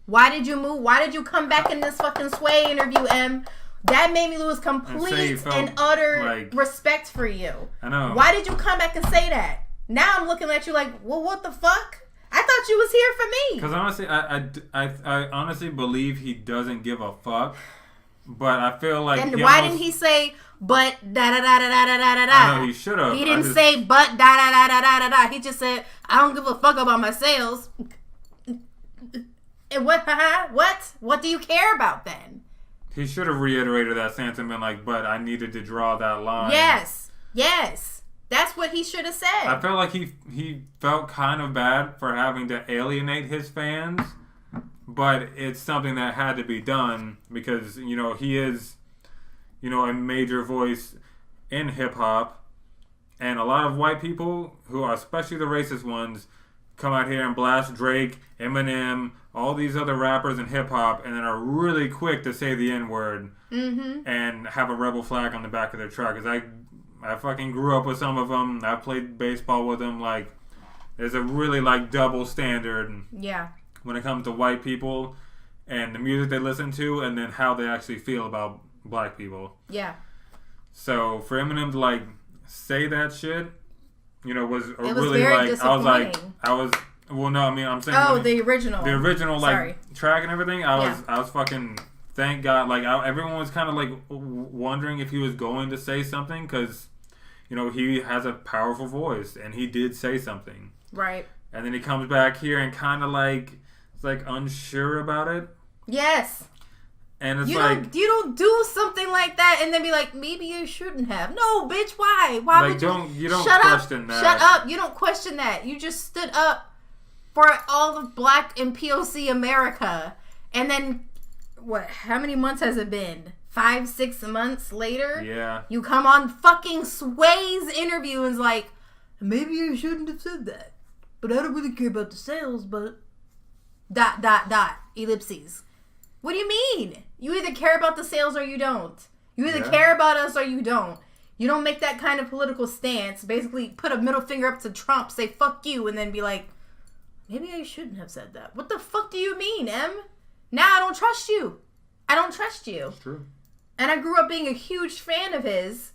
[SPEAKER 1] Why did you move? Why did you come back in this fucking Sway interview, Em? That made me lose complete and utter respect for you.
[SPEAKER 2] I know.
[SPEAKER 1] Why did you come back and say that? Now I'm looking at you like, well, what the fuck? I thought you was here for me.
[SPEAKER 2] Because honestly, I honestly believe he doesn't give a fuck. But I feel like...
[SPEAKER 1] And why didn't he say, but da-da-da-da-da-da-da-da?
[SPEAKER 2] I know, he should have.
[SPEAKER 1] He didn't say, but da-da-da-da-da-da-da. He just said, I don't give a fuck about my sales. And what? What do you care about then?
[SPEAKER 2] He should have reiterated that stance and been like, but I needed to draw that line.
[SPEAKER 1] Yes. That's what he should have said.
[SPEAKER 2] I felt like he felt kind of bad for having to alienate his fans, but it's something that had to be done because, you know, he is, you know, a major voice in hip-hop, and a lot of white people, who are especially the racist ones, come out here and blast Drake, Eminem, all these other rappers in hip-hop, and then are really quick to say the N-word and have a rebel flag on the back of their truck. Because I fucking grew up with some of them. I played baseball with them. Like, there's a really, like, double standard when it comes to white people and the music they listen to and then how they actually feel about black people.
[SPEAKER 1] Yeah.
[SPEAKER 2] So, for Eminem to, like, say that shit, you know, was
[SPEAKER 1] really,
[SPEAKER 2] like,
[SPEAKER 1] disappointing.
[SPEAKER 2] Well, no, I mean, I'm saying...
[SPEAKER 1] Oh, the original,
[SPEAKER 2] like, track and everything, I was fucking... Thank God. Like, everyone was kind of, like, wondering if he was going to say something because, you know, he has a powerful voice, and he did say something.
[SPEAKER 1] Right.
[SPEAKER 2] And then he comes back here and kind of, like, it's, like, unsure about it.
[SPEAKER 1] Yes.
[SPEAKER 2] And it's
[SPEAKER 1] you don't do something like that and then be like, maybe you shouldn't have. No, bitch, why? Why
[SPEAKER 2] like,
[SPEAKER 1] would
[SPEAKER 2] you don't question that.
[SPEAKER 1] Shut up. You don't question that. You just stood up for all of Black and POC America. And then, how many months has it been? 5-6 months later?
[SPEAKER 2] Yeah. You
[SPEAKER 1] come on fucking Sway's interview and is like, maybe I shouldn't have said that. But I don't really care about the sales, but... ... ellipses. What do you mean? You either care about the sales or you don't. You either care about us or you don't. You don't make that kind of political stance. Basically, put a middle finger up to Trump, say fuck you, and then be like, maybe I shouldn't have said that. What the fuck do you mean, Em? Now I don't trust you. I don't trust you.
[SPEAKER 2] It's true.
[SPEAKER 1] And I grew up being a huge fan of his.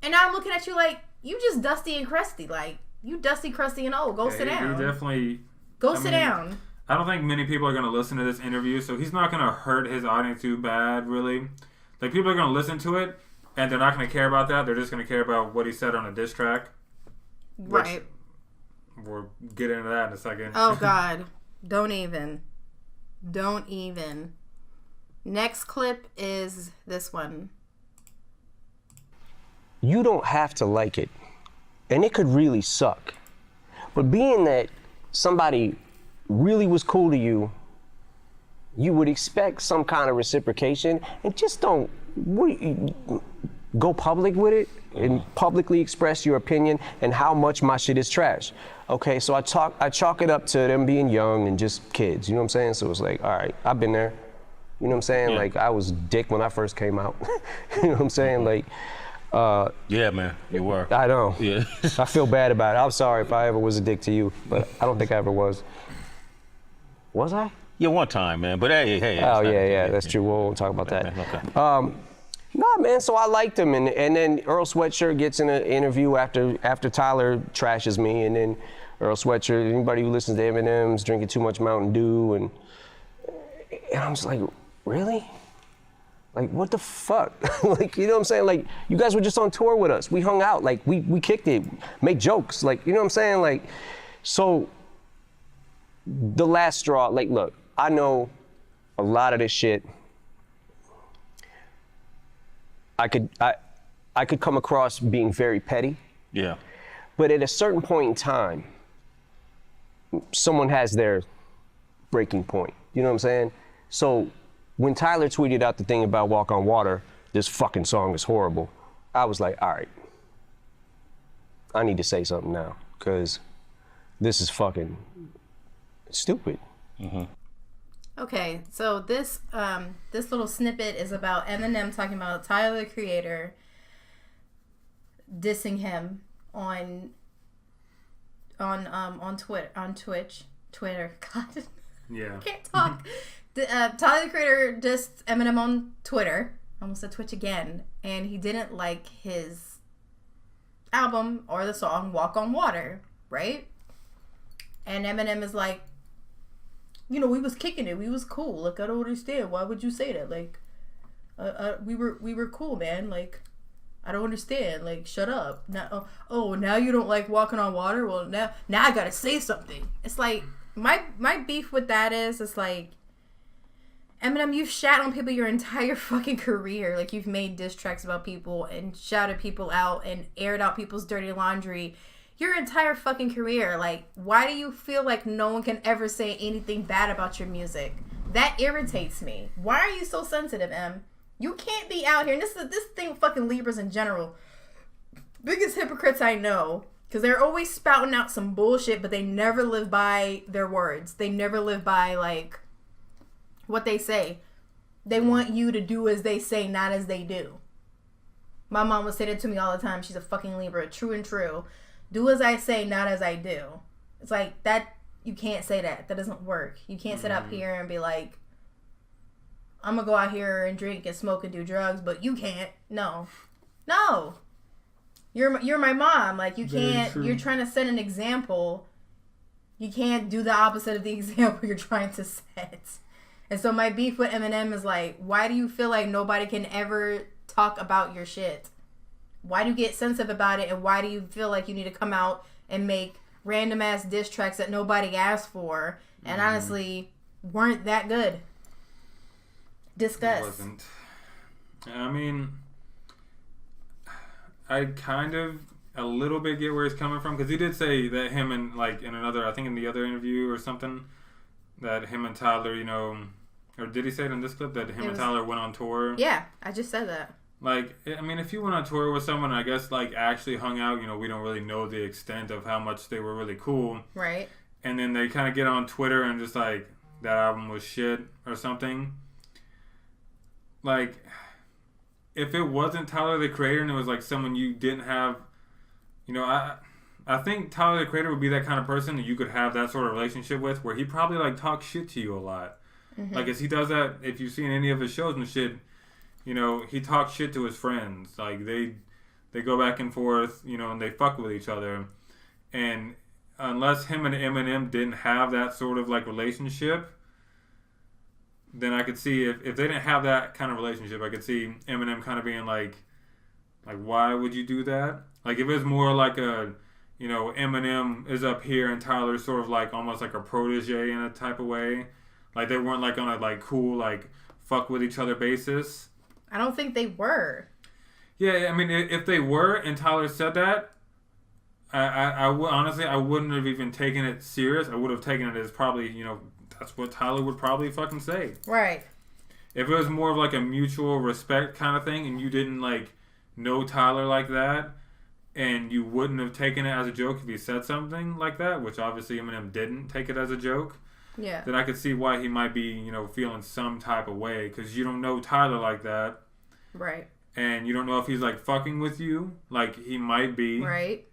[SPEAKER 1] And now I'm looking at you like, you just dusty and crusty. Like, you dusty, crusty, and old. Go sit down.
[SPEAKER 2] He definitely...
[SPEAKER 1] Sit down.
[SPEAKER 2] I don't think many people are going to listen to this interview, so he's not going to hurt his audience too bad, really. Like, people are going to listen to it, and they're not going to care about that. They're just going to care about what he said on a diss track.
[SPEAKER 1] Right.
[SPEAKER 2] We'll get into that in a second.
[SPEAKER 1] Oh, God. Don't even. Next clip is this one.
[SPEAKER 3] You don't have to like it, and it could really suck. But being that somebody really was cool to you, you would expect some kind of reciprocation, and just don't go public with it and publicly express your opinion and how much my shit is trash. Okay, so I chalk it up to them being young and just kids, you know what I'm saying? So it's like, all right, I've been there. You know what I'm saying? Like, I was dick when I first came out. You know what I'm saying? Like,
[SPEAKER 4] yeah, man, you were.
[SPEAKER 3] I know.
[SPEAKER 4] Yeah.
[SPEAKER 3] I feel bad about it. I'm sorry if I ever was a dick to you, but I don't think I ever was. Was I?
[SPEAKER 4] Yeah, one time, man. But hey.
[SPEAKER 3] Oh, yeah, that's true. We won't talk about that.
[SPEAKER 4] Okay.
[SPEAKER 3] Nah, man, so I liked him. And then Earl Sweatshirt gets in an interview after Tyler trashes me. And then Earl Sweatshirt, anybody who listens to Eminem's drinking too much Mountain Dew. And I'm just like, really? Like, what the fuck? Like, you know what I'm saying? Like, you guys were just on tour with us. We hung out. Like, we kicked it, make jokes. Like, you know what I'm saying? Like, so the last straw, like, look, I know a lot of this shit I could come across being very petty.
[SPEAKER 4] Yeah.
[SPEAKER 3] But at a certain point in time, someone has their breaking point. You know what I'm saying? So when Tyler tweeted out the thing about Walk on Water, this fucking song is horrible, I was like, all right, I need to say something now, because this is fucking stupid.
[SPEAKER 4] Mm-hmm.
[SPEAKER 1] Okay, so this little snippet is about Eminem talking about Tyler, the Creator, dissing him on Twitch. God,
[SPEAKER 2] Yeah.
[SPEAKER 1] I can't talk. Tyler, the Creator, dissed Eminem on Twitter. Almost said Twitch again, and he didn't like his album or the song "Walk on Water," right? And Eminem is like, you know, we was kicking it, we was cool. Like, I don't understand. Why would you say that? Like, we were cool, man. Like, I don't understand. Like, shut up. Now, now you don't like Walking on Water? Well, now I gotta say something. It's like, my beef with that is, it's like, Eminem, you've shat on people your entire fucking career. Like, you've made diss tracks about people and shouted people out and aired out people's dirty laundry your entire fucking career. Like, why do you feel like no one can ever say anything bad about your music? That irritates me. Why are you so sensitive, Em? You can't be out here, and this thing with fucking Libras in general. Biggest hypocrites I know, because they're always spouting out some bullshit, but they never live by their words. They never live by, like, what they say. They want you to do as they say, not as they do. My mom would say that to me all the time. She's a fucking Libra. True and true. Do as I say, not as I do. It's like, that, you can't say that. That doesn't work. You can't sit up here and be like, I'm gonna go out here and drink and smoke and do drugs, but you can't. No. You're my mom. Like, you can't, you're trying to set an example. You can't do the opposite of the example you're trying to set. And so my beef with Eminem is like, why do you feel like nobody can ever talk about your shit? Why do you get sensitive about it, and why do you feel like you need to come out and make random ass diss tracks that nobody asked for and honestly weren't that good? Discuss.
[SPEAKER 2] It wasn't. I mean, I kind of a little bit get where he's coming from, because he did say that him and, like, in another, I think in the other interview or something, that him and Tyler, you know, or did he say it in this clip that him and Tyler went on tour?
[SPEAKER 1] Yeah, I just said that.
[SPEAKER 2] Like, I mean, if you went on tour with someone, I guess, like, actually hung out, you know, we don't really know the extent of how much they were really cool.
[SPEAKER 1] Right.
[SPEAKER 2] And then they kind of get on Twitter and just, like, that album was shit or something. Like, if it wasn't Tyler, the Creator, and it was, like, someone you didn't have, you know, I think Tyler, the Creator would be that kind of person that you could have that sort of relationship with, where he probably, like, talks shit to you a lot. Mm-hmm. Like, as he does that, if you've seen any of his shows and shit, you know, he talks shit to his friends. Like, they go back and forth, you know, and they fuck with each other. And unless him and Eminem didn't have that sort of, like, relationship, then I could see, if they didn't have that kind of relationship, I could see Eminem kind of being like, why would you do that? Like, if it was more like a, you know, Eminem is up here and Tyler's sort of like almost like a protege in a type of way. Like, they weren't, like, on a, like, cool, like, fuck with each other basis.
[SPEAKER 1] I don't think they were.
[SPEAKER 2] Yeah, I mean, if they were and Tyler said that, honestly, I wouldn't have even taken it serious. I would have taken it as probably, you know, that's what Tyler would probably fucking say.
[SPEAKER 1] Right.
[SPEAKER 2] If it was more of like a mutual respect kind of thing and you didn't, like, know Tyler like that, and you wouldn't have taken it as a joke if he said something like that, which obviously Eminem didn't take it as a joke,
[SPEAKER 1] yeah,
[SPEAKER 2] then I could see why he might be, you know, feeling some type of way, because you don't know Tyler like that.
[SPEAKER 1] Right.
[SPEAKER 2] And you don't know if he's, like, fucking with you, like he might be.
[SPEAKER 1] Right.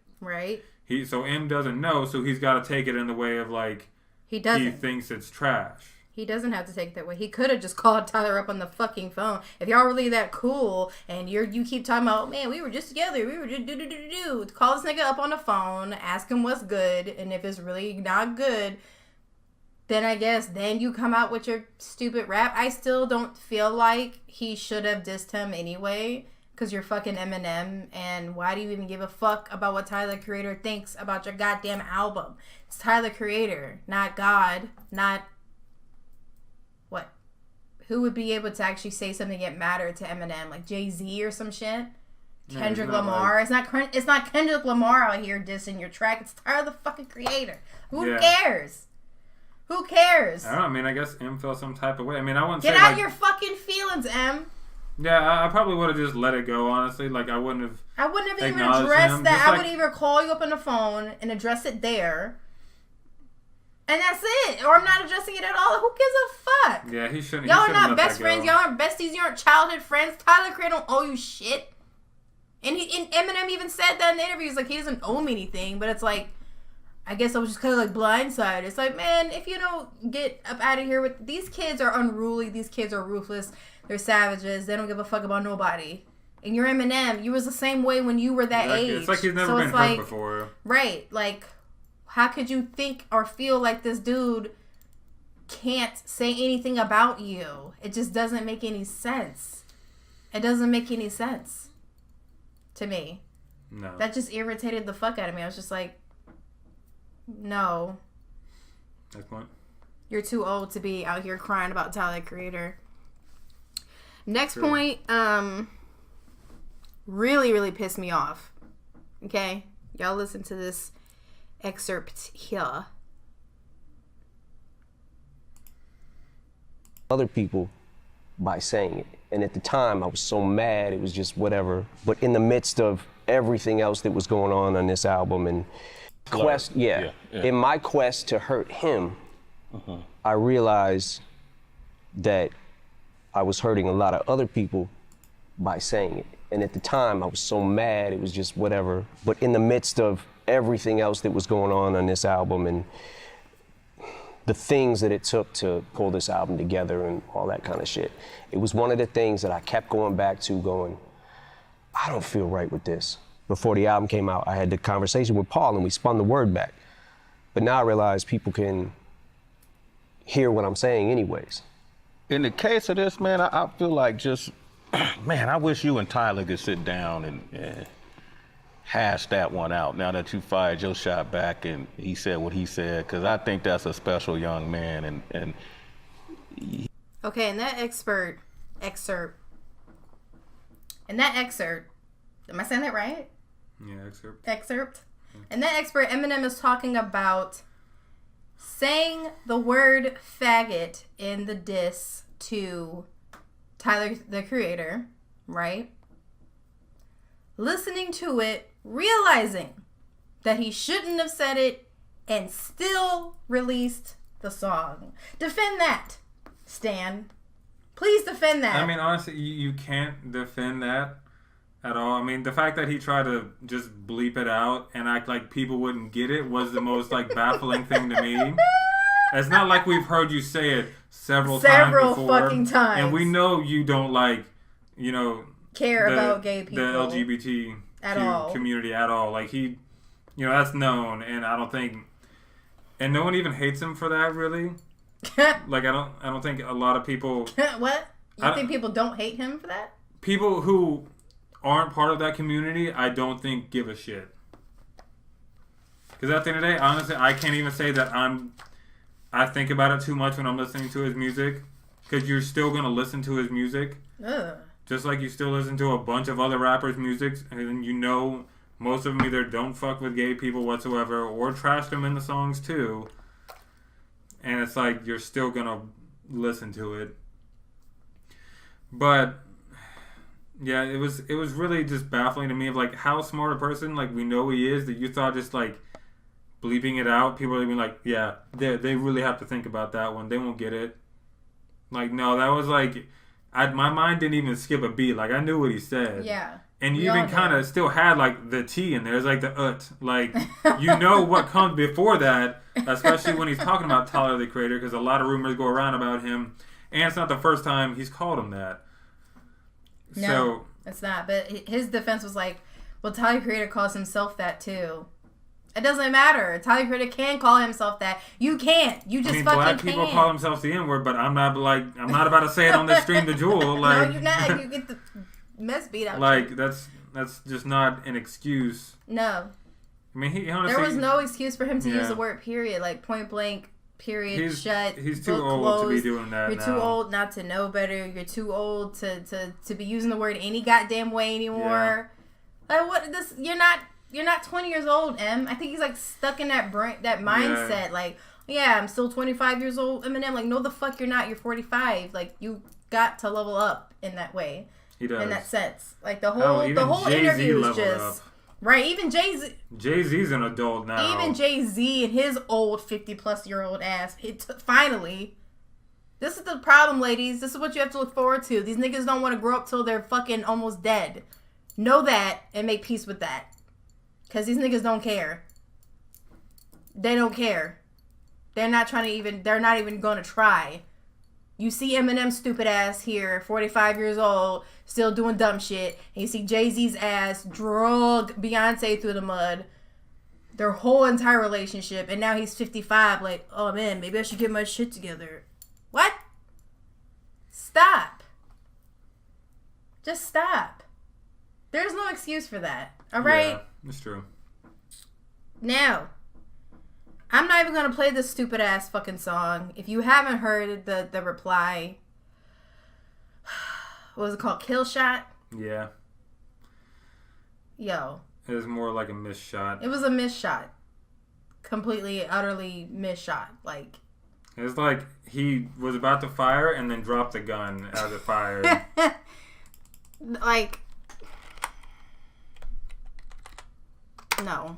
[SPEAKER 2] So M doesn't know, so he's got to take it in the way of, like,
[SPEAKER 1] he
[SPEAKER 2] thinks it's trash.
[SPEAKER 1] He doesn't have to take it that way. He could have just called Tyler up on the fucking phone. If y'all really that cool and you keep talking about, man, we were just together, we were just do. Call this nigga up on the phone, ask him what's good, and if it's really not good, then I guess then you come out with your stupid rap. I still don't feel like he should have dissed him anyway, because you're fucking Eminem, and why do you even give a fuck about what Tyler, Creator, thinks about your goddamn album? It's Tyler, Creator, not God, not... What? who would be able to actually say something that mattered to Eminem, like Jay-Z or some shit. Kendrick Lamar. Like... It's not Kendrick Lamar out here dissing your track. It's Tyler the fucking Creator. Who cares? Who cares?
[SPEAKER 2] I don't know. I mean, I guess M felt some type of way. I mean, I wouldn't
[SPEAKER 1] Get
[SPEAKER 2] say
[SPEAKER 1] out
[SPEAKER 2] like...
[SPEAKER 1] your fucking feelings, M.
[SPEAKER 2] Yeah, I probably would have just let it go, honestly. Like, I wouldn't have
[SPEAKER 1] even addressed that. I would either call you up on the phone and address it there. And that's it. Or I'm not addressing it at all. Who gives a fuck?
[SPEAKER 2] Yeah, he shouldn't.
[SPEAKER 1] Y'all are not best friends. Y'all aren't besties. You aren't childhood friends. Tyler, Creator don't owe you shit. And Eminem even said that in the interviews. Like, he doesn't owe me anything. But it's like, I guess I was just kind of like blindsided. It's like, man, if you don't get up out of here with... These kids are unruly. These kids are ruthless. They're savages. They don't give a fuck about nobody. And you're Eminem. You was the same way when you were that age.
[SPEAKER 2] It's like he's never been hurt before.
[SPEAKER 1] Right. Like, how could you think or feel like this dude can't say anything about you? It just doesn't make any sense. It doesn't make any sense to me.
[SPEAKER 2] No.
[SPEAKER 1] That just irritated the fuck out of me. I was just like, no.
[SPEAKER 2] Next point.
[SPEAKER 1] You're too old to be out here crying about Tyler, Creator. Next point, really, really pissed me off. Okay? Y'all listen to this excerpt here.
[SPEAKER 3] Other people by saying it. And at the time, I was so mad, it was just whatever. But in the midst of everything else that was going on this album and in my quest to hurt him, I realized that I was hurting a lot of other people by saying it. And at the time, I was so mad, it was just whatever. But in the midst of everything else that was going on this album and the things that it took to pull this album together and all that kind of shit, it was one of the things that I kept going back to going, I don't feel right with this. Before the album came out, I had the conversation with Paul and we spun the word back. But now I realize people can hear what I'm saying anyways.
[SPEAKER 4] In the case of this, man, I feel like just, man, I wish you and Tyler could sit down and hash that one out now that you fired your shot back and he said what he said, because I think that's a special young man.
[SPEAKER 1] Okay, in that excerpt, am I saying that right?
[SPEAKER 2] Yeah,
[SPEAKER 1] Excerpt. In that excerpt, Eminem is talking about saying the word faggot in the diss to Tyler, the Creator, right? Listening to it, realizing that he shouldn't have said it, and still released the song. Defend that, Stan. Please defend that.
[SPEAKER 2] I mean, honestly, you can't defend that at all. I mean, the fact that he tried to just bleep it out and act like people wouldn't get it was the most, like, baffling thing to me. It's not like we've heard you say it several times before.
[SPEAKER 1] Fucking times.
[SPEAKER 2] And we know you don't, like, you know...
[SPEAKER 1] care about gay people.
[SPEAKER 2] The LGBT community at all. Like, he... You know, that's known, and I don't think... And no one even hates him for that, really. Like, I don't think a lot of people...
[SPEAKER 1] What? You think people don't hate him for that?
[SPEAKER 2] People who aren't part of that community, I don't think give a shit. Because at the end of the day, honestly, I can't even say that I think about it too much when I'm listening to his music. Because you're still going to listen to his music.
[SPEAKER 1] Ugh.
[SPEAKER 2] Just like you still listen to a bunch of other rappers' music, and you know most of them either don't fuck with gay people whatsoever or trash them in the songs too. And it's like you're still gonna listen to it. But yeah, it was really just baffling to me of like how smart a person like we know he is that you thought just like bleeping it out, people would be like, yeah, they really have to think about that one. They won't get it. Like, no, that was like my mind didn't even skip a beat. Like, I knew what he said.
[SPEAKER 1] Yeah.
[SPEAKER 2] And you even kind of still had, like, the T in there. It's like the ut. Like, you know what comes before that, especially when he's talking about Tyler, the Creator, because a lot of rumors go around about him. And it's not the first time he's called him that.
[SPEAKER 1] No, it's not. But his defense was like, well, Tyler, the Creator calls himself that, too. It doesn't matter. Tyler, the Creator can call himself that. You can't. You just fucking can't.
[SPEAKER 2] Black people call themselves the N-word, but I'm not about to say it on this stream to Jewel. Like,
[SPEAKER 1] no, you're not. You get the mess beat out.
[SPEAKER 2] Like, that's just not an excuse.
[SPEAKER 1] No.
[SPEAKER 2] I mean, he honestly...
[SPEAKER 1] There was no excuse for him to use the word period. Like, point blank, Period.
[SPEAKER 2] He's
[SPEAKER 1] Shut.
[SPEAKER 2] too
[SPEAKER 1] book
[SPEAKER 2] old
[SPEAKER 1] closed.
[SPEAKER 2] to be doing that.
[SPEAKER 1] You're
[SPEAKER 2] now.
[SPEAKER 1] too old not to know better. You're too old to be using the word any goddamn way anymore.
[SPEAKER 2] Yeah.
[SPEAKER 1] Like what? This you're not 20 years old, Em. I think he's like stuck in that mindset.
[SPEAKER 2] Yeah.
[SPEAKER 1] Like, yeah, I'm still 25 years old. Eminem, like, no, the fuck you're not. You're 45. Like, you got to level up in that way.
[SPEAKER 2] He does.
[SPEAKER 1] In that sense, like the whole
[SPEAKER 2] Jay-Z
[SPEAKER 1] interview is
[SPEAKER 2] leveled
[SPEAKER 1] just
[SPEAKER 2] up.
[SPEAKER 1] right. Even
[SPEAKER 2] Jay-Z's an adult now.
[SPEAKER 1] Even Jay-Z and his old 50-plus-year-old ass. Finally. This is the problem, ladies. This is what you have to look forward to. These niggas don't want to grow up till they're fucking almost dead. Know that and make peace with that. Because these niggas don't care. They don't care. They're not even going to try. You see Eminem's stupid ass here, 45 years old, still doing dumb shit. And you see Jay-Z's ass drug Beyonce through the mud. Their whole entire relationship. And now he's 55. Like, oh man, maybe I should get my shit together. What? Stop. Just stop. There's no excuse for that. All right?
[SPEAKER 2] Yeah, that's true.
[SPEAKER 1] Now, I'm not even going to play this stupid ass fucking song. If you haven't heard the reply, what was it called? Kill Shot?
[SPEAKER 2] Yeah.
[SPEAKER 1] Yo.
[SPEAKER 2] It was more like a missed shot.
[SPEAKER 1] It was a missed shot. Completely, utterly missed shot. Like.
[SPEAKER 2] It was like he was about to fire and then dropped the gun as it fired.
[SPEAKER 1] Like. No.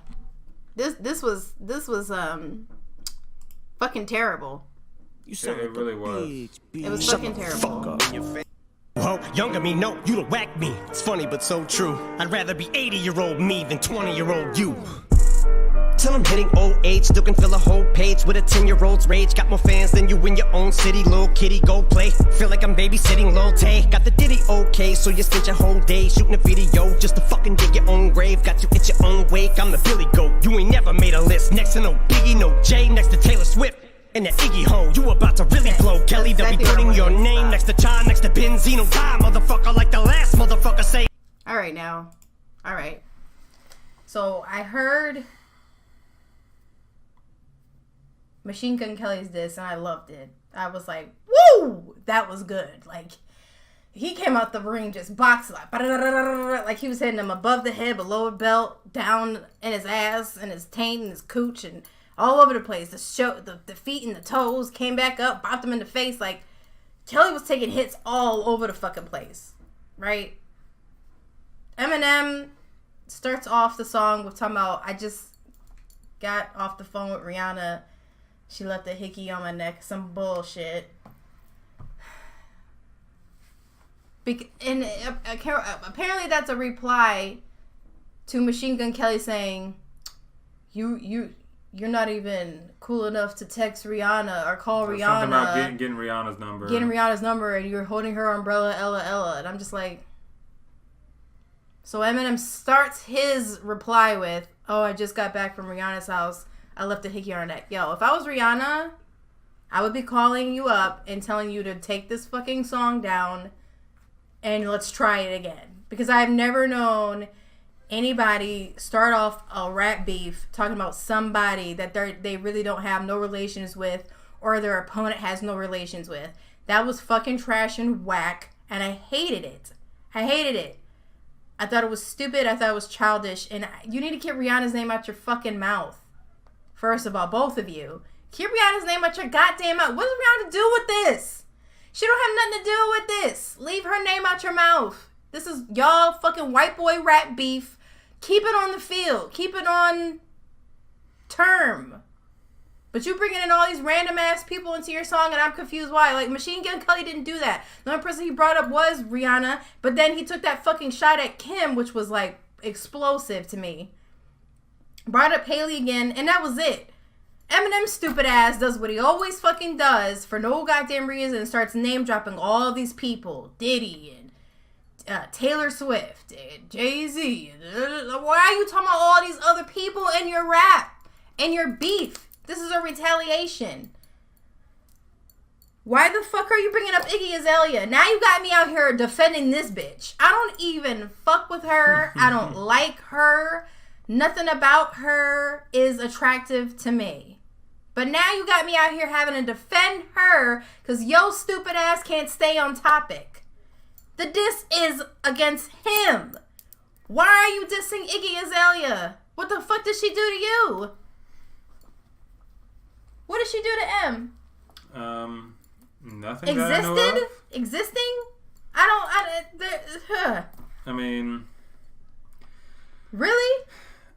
[SPEAKER 1] This was fucking terrible.
[SPEAKER 2] It really was.
[SPEAKER 1] It was fucking terrible.
[SPEAKER 5] Oh, younger me, no, you don't whack me. It's funny but so true. I'd rather be 80-year-old me than 20-year-old you. Till I'm hitting old age, still can fill a whole page with a 10-year-old's rage. Got more fans than you in your own city, little kitty, go play. Feel like I'm babysitting Lil Tay. Got the ditty okay, so you spent your whole day shooting a video just to fucking dig your own grave. Got you at your own wake, I'm the Billy Goat. You ain't never made a list, next to no Biggie, no Jay, next to Taylor Swift. And that Iggy Ho, you about to really blow. Kelly, they'll be putting your name next to Cha, next to Benzino. Die, motherfucker, like the last motherfucker say.
[SPEAKER 1] Alright now. Alright. So, I heard Machine Gun Kelly's diss, and I loved it. I was like, woo! That was good. Like, he came out the ring just boxing, like he was hitting him above the head, below the belt, down in his ass, and his taint, and his cooch, and all over the place. The feet and the toes came back up, bopped him in the face. Like, Kelly was taking hits all over the fucking place. Right? Eminem starts off the song with talking about, I just got off the phone with Rihanna. She left a hickey on my neck. Some bullshit. And apparently that's a reply to Machine Gun Kelly saying, you're not even cool enough to text Rihanna or call Rihanna.
[SPEAKER 2] Something about getting Rihanna's number.
[SPEAKER 1] Getting Rihanna's number, and you're holding her umbrella, Ella. And I'm just like... So Eminem starts his reply with, oh, I just got back from Rihanna's house. I left a hickey on her neck. Yo, if I was Rihanna, I would be calling you up and telling you to take this fucking song down and let's try it again. Because I've never known anybody start off a rap beef talking about somebody that they really don't have no relations with or their opponent has no relations with. That was fucking trash and whack, and I hated it. I thought it was stupid. I thought it was childish. And you need to keep Rihanna's name out your fucking mouth. First of all, both of you. Keep Rihanna's name out your goddamn mouth. What does Rihanna do with this? She don't have nothing to do with this. Leave her name out your mouth. This is y'all fucking white boy rap beef. Keep it on the field. Keep it on term. But you bringing in all these random ass people into your song, and I'm confused why. Like, Machine Gun Kelly didn't do that. The only person he brought up was Rihanna, but then he took that fucking shot at Kim, which was like explosive to me. Brought up Haley again, and that was it. Eminem's stupid ass does what he always fucking does for no goddamn reason and starts name dropping all these people. Diddy and Taylor Swift and Jay-Z. Why are you talking about all these other people in your rap and your beef? This is a retaliation. Why the fuck are you bringing up Iggy Azalea? Now you got me out here defending this bitch. I don't even fuck with her. I don't like her. Nothing about her is attractive to me. But now you got me out here having to defend her because yo stupid ass can't stay on topic. The diss is against him. Why are you dissing Iggy Azalea? What the fuck did she do to you? What did she do to M?
[SPEAKER 2] Nothing. Existed? That I know of.
[SPEAKER 1] Existing?
[SPEAKER 2] I mean...
[SPEAKER 1] Really?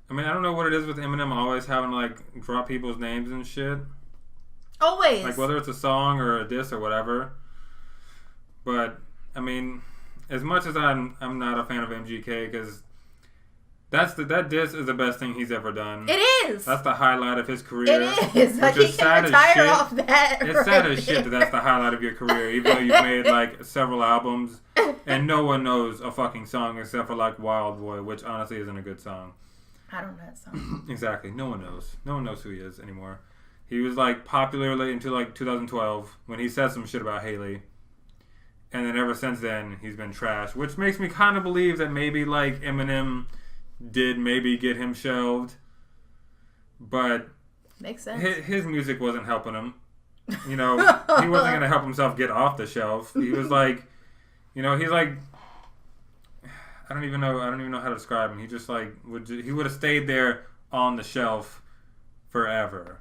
[SPEAKER 2] I mean, I don't know what it is with Eminem always having to, like, drop people's names and shit.
[SPEAKER 1] Always.
[SPEAKER 2] Like, whether it's a song or a diss or whatever. But, I mean, as much as I'm not a fan of MGK, because that diss is the best thing he's ever done.
[SPEAKER 1] It is.
[SPEAKER 2] That's the highlight of his career.
[SPEAKER 1] It is. Like, he can retire off that.
[SPEAKER 2] It's sad as shit that's the highlight of your career, even though you've made, like, several albums, and no one knows a fucking song except for, like, Wild Boy, which honestly isn't a good song.
[SPEAKER 1] I don't know that song.
[SPEAKER 2] Exactly. No one knows. No one knows who he is anymore. He was, like, popular late into, like, 2012 when he said some shit about Haley. And then ever since then, he's been trashed, which makes me kind of believe that maybe, like, Eminem did maybe get him shelved. But
[SPEAKER 1] makes sense.
[SPEAKER 2] His music wasn't helping him. You know, he wasn't going to help himself get off the shelf. He was like, you know, he's like, I don't even know how to describe him. He just like he would have stayed there on the shelf forever.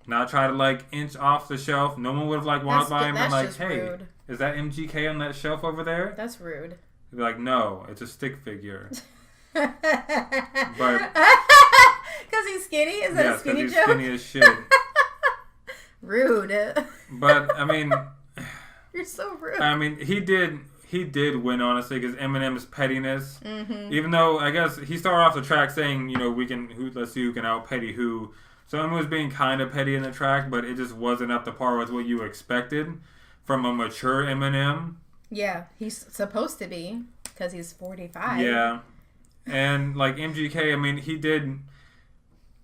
[SPEAKER 2] Not try to like inch off the shelf. No one would have like walked by him and like, hey, rude. Is that MGK on that shelf over there?
[SPEAKER 1] That's rude.
[SPEAKER 2] He'd be like, no, it's a stick figure. But
[SPEAKER 1] because he's skinny? Is that a skinny joke?
[SPEAKER 2] He's skinny as shit.
[SPEAKER 1] Rude.
[SPEAKER 2] But I mean,
[SPEAKER 1] you're so rude.
[SPEAKER 2] I mean, he did win, honestly, because Eminem's pettiness. Mm-hmm. Even though I guess he started off the track saying, you know, let's see who can out petty who. So Eminem was being kind of petty in the track, but it just wasn't up to par with what you expected from a mature Eminem.
[SPEAKER 1] Yeah, he's supposed to be because he's 45.
[SPEAKER 2] Yeah, and like MGK, I mean,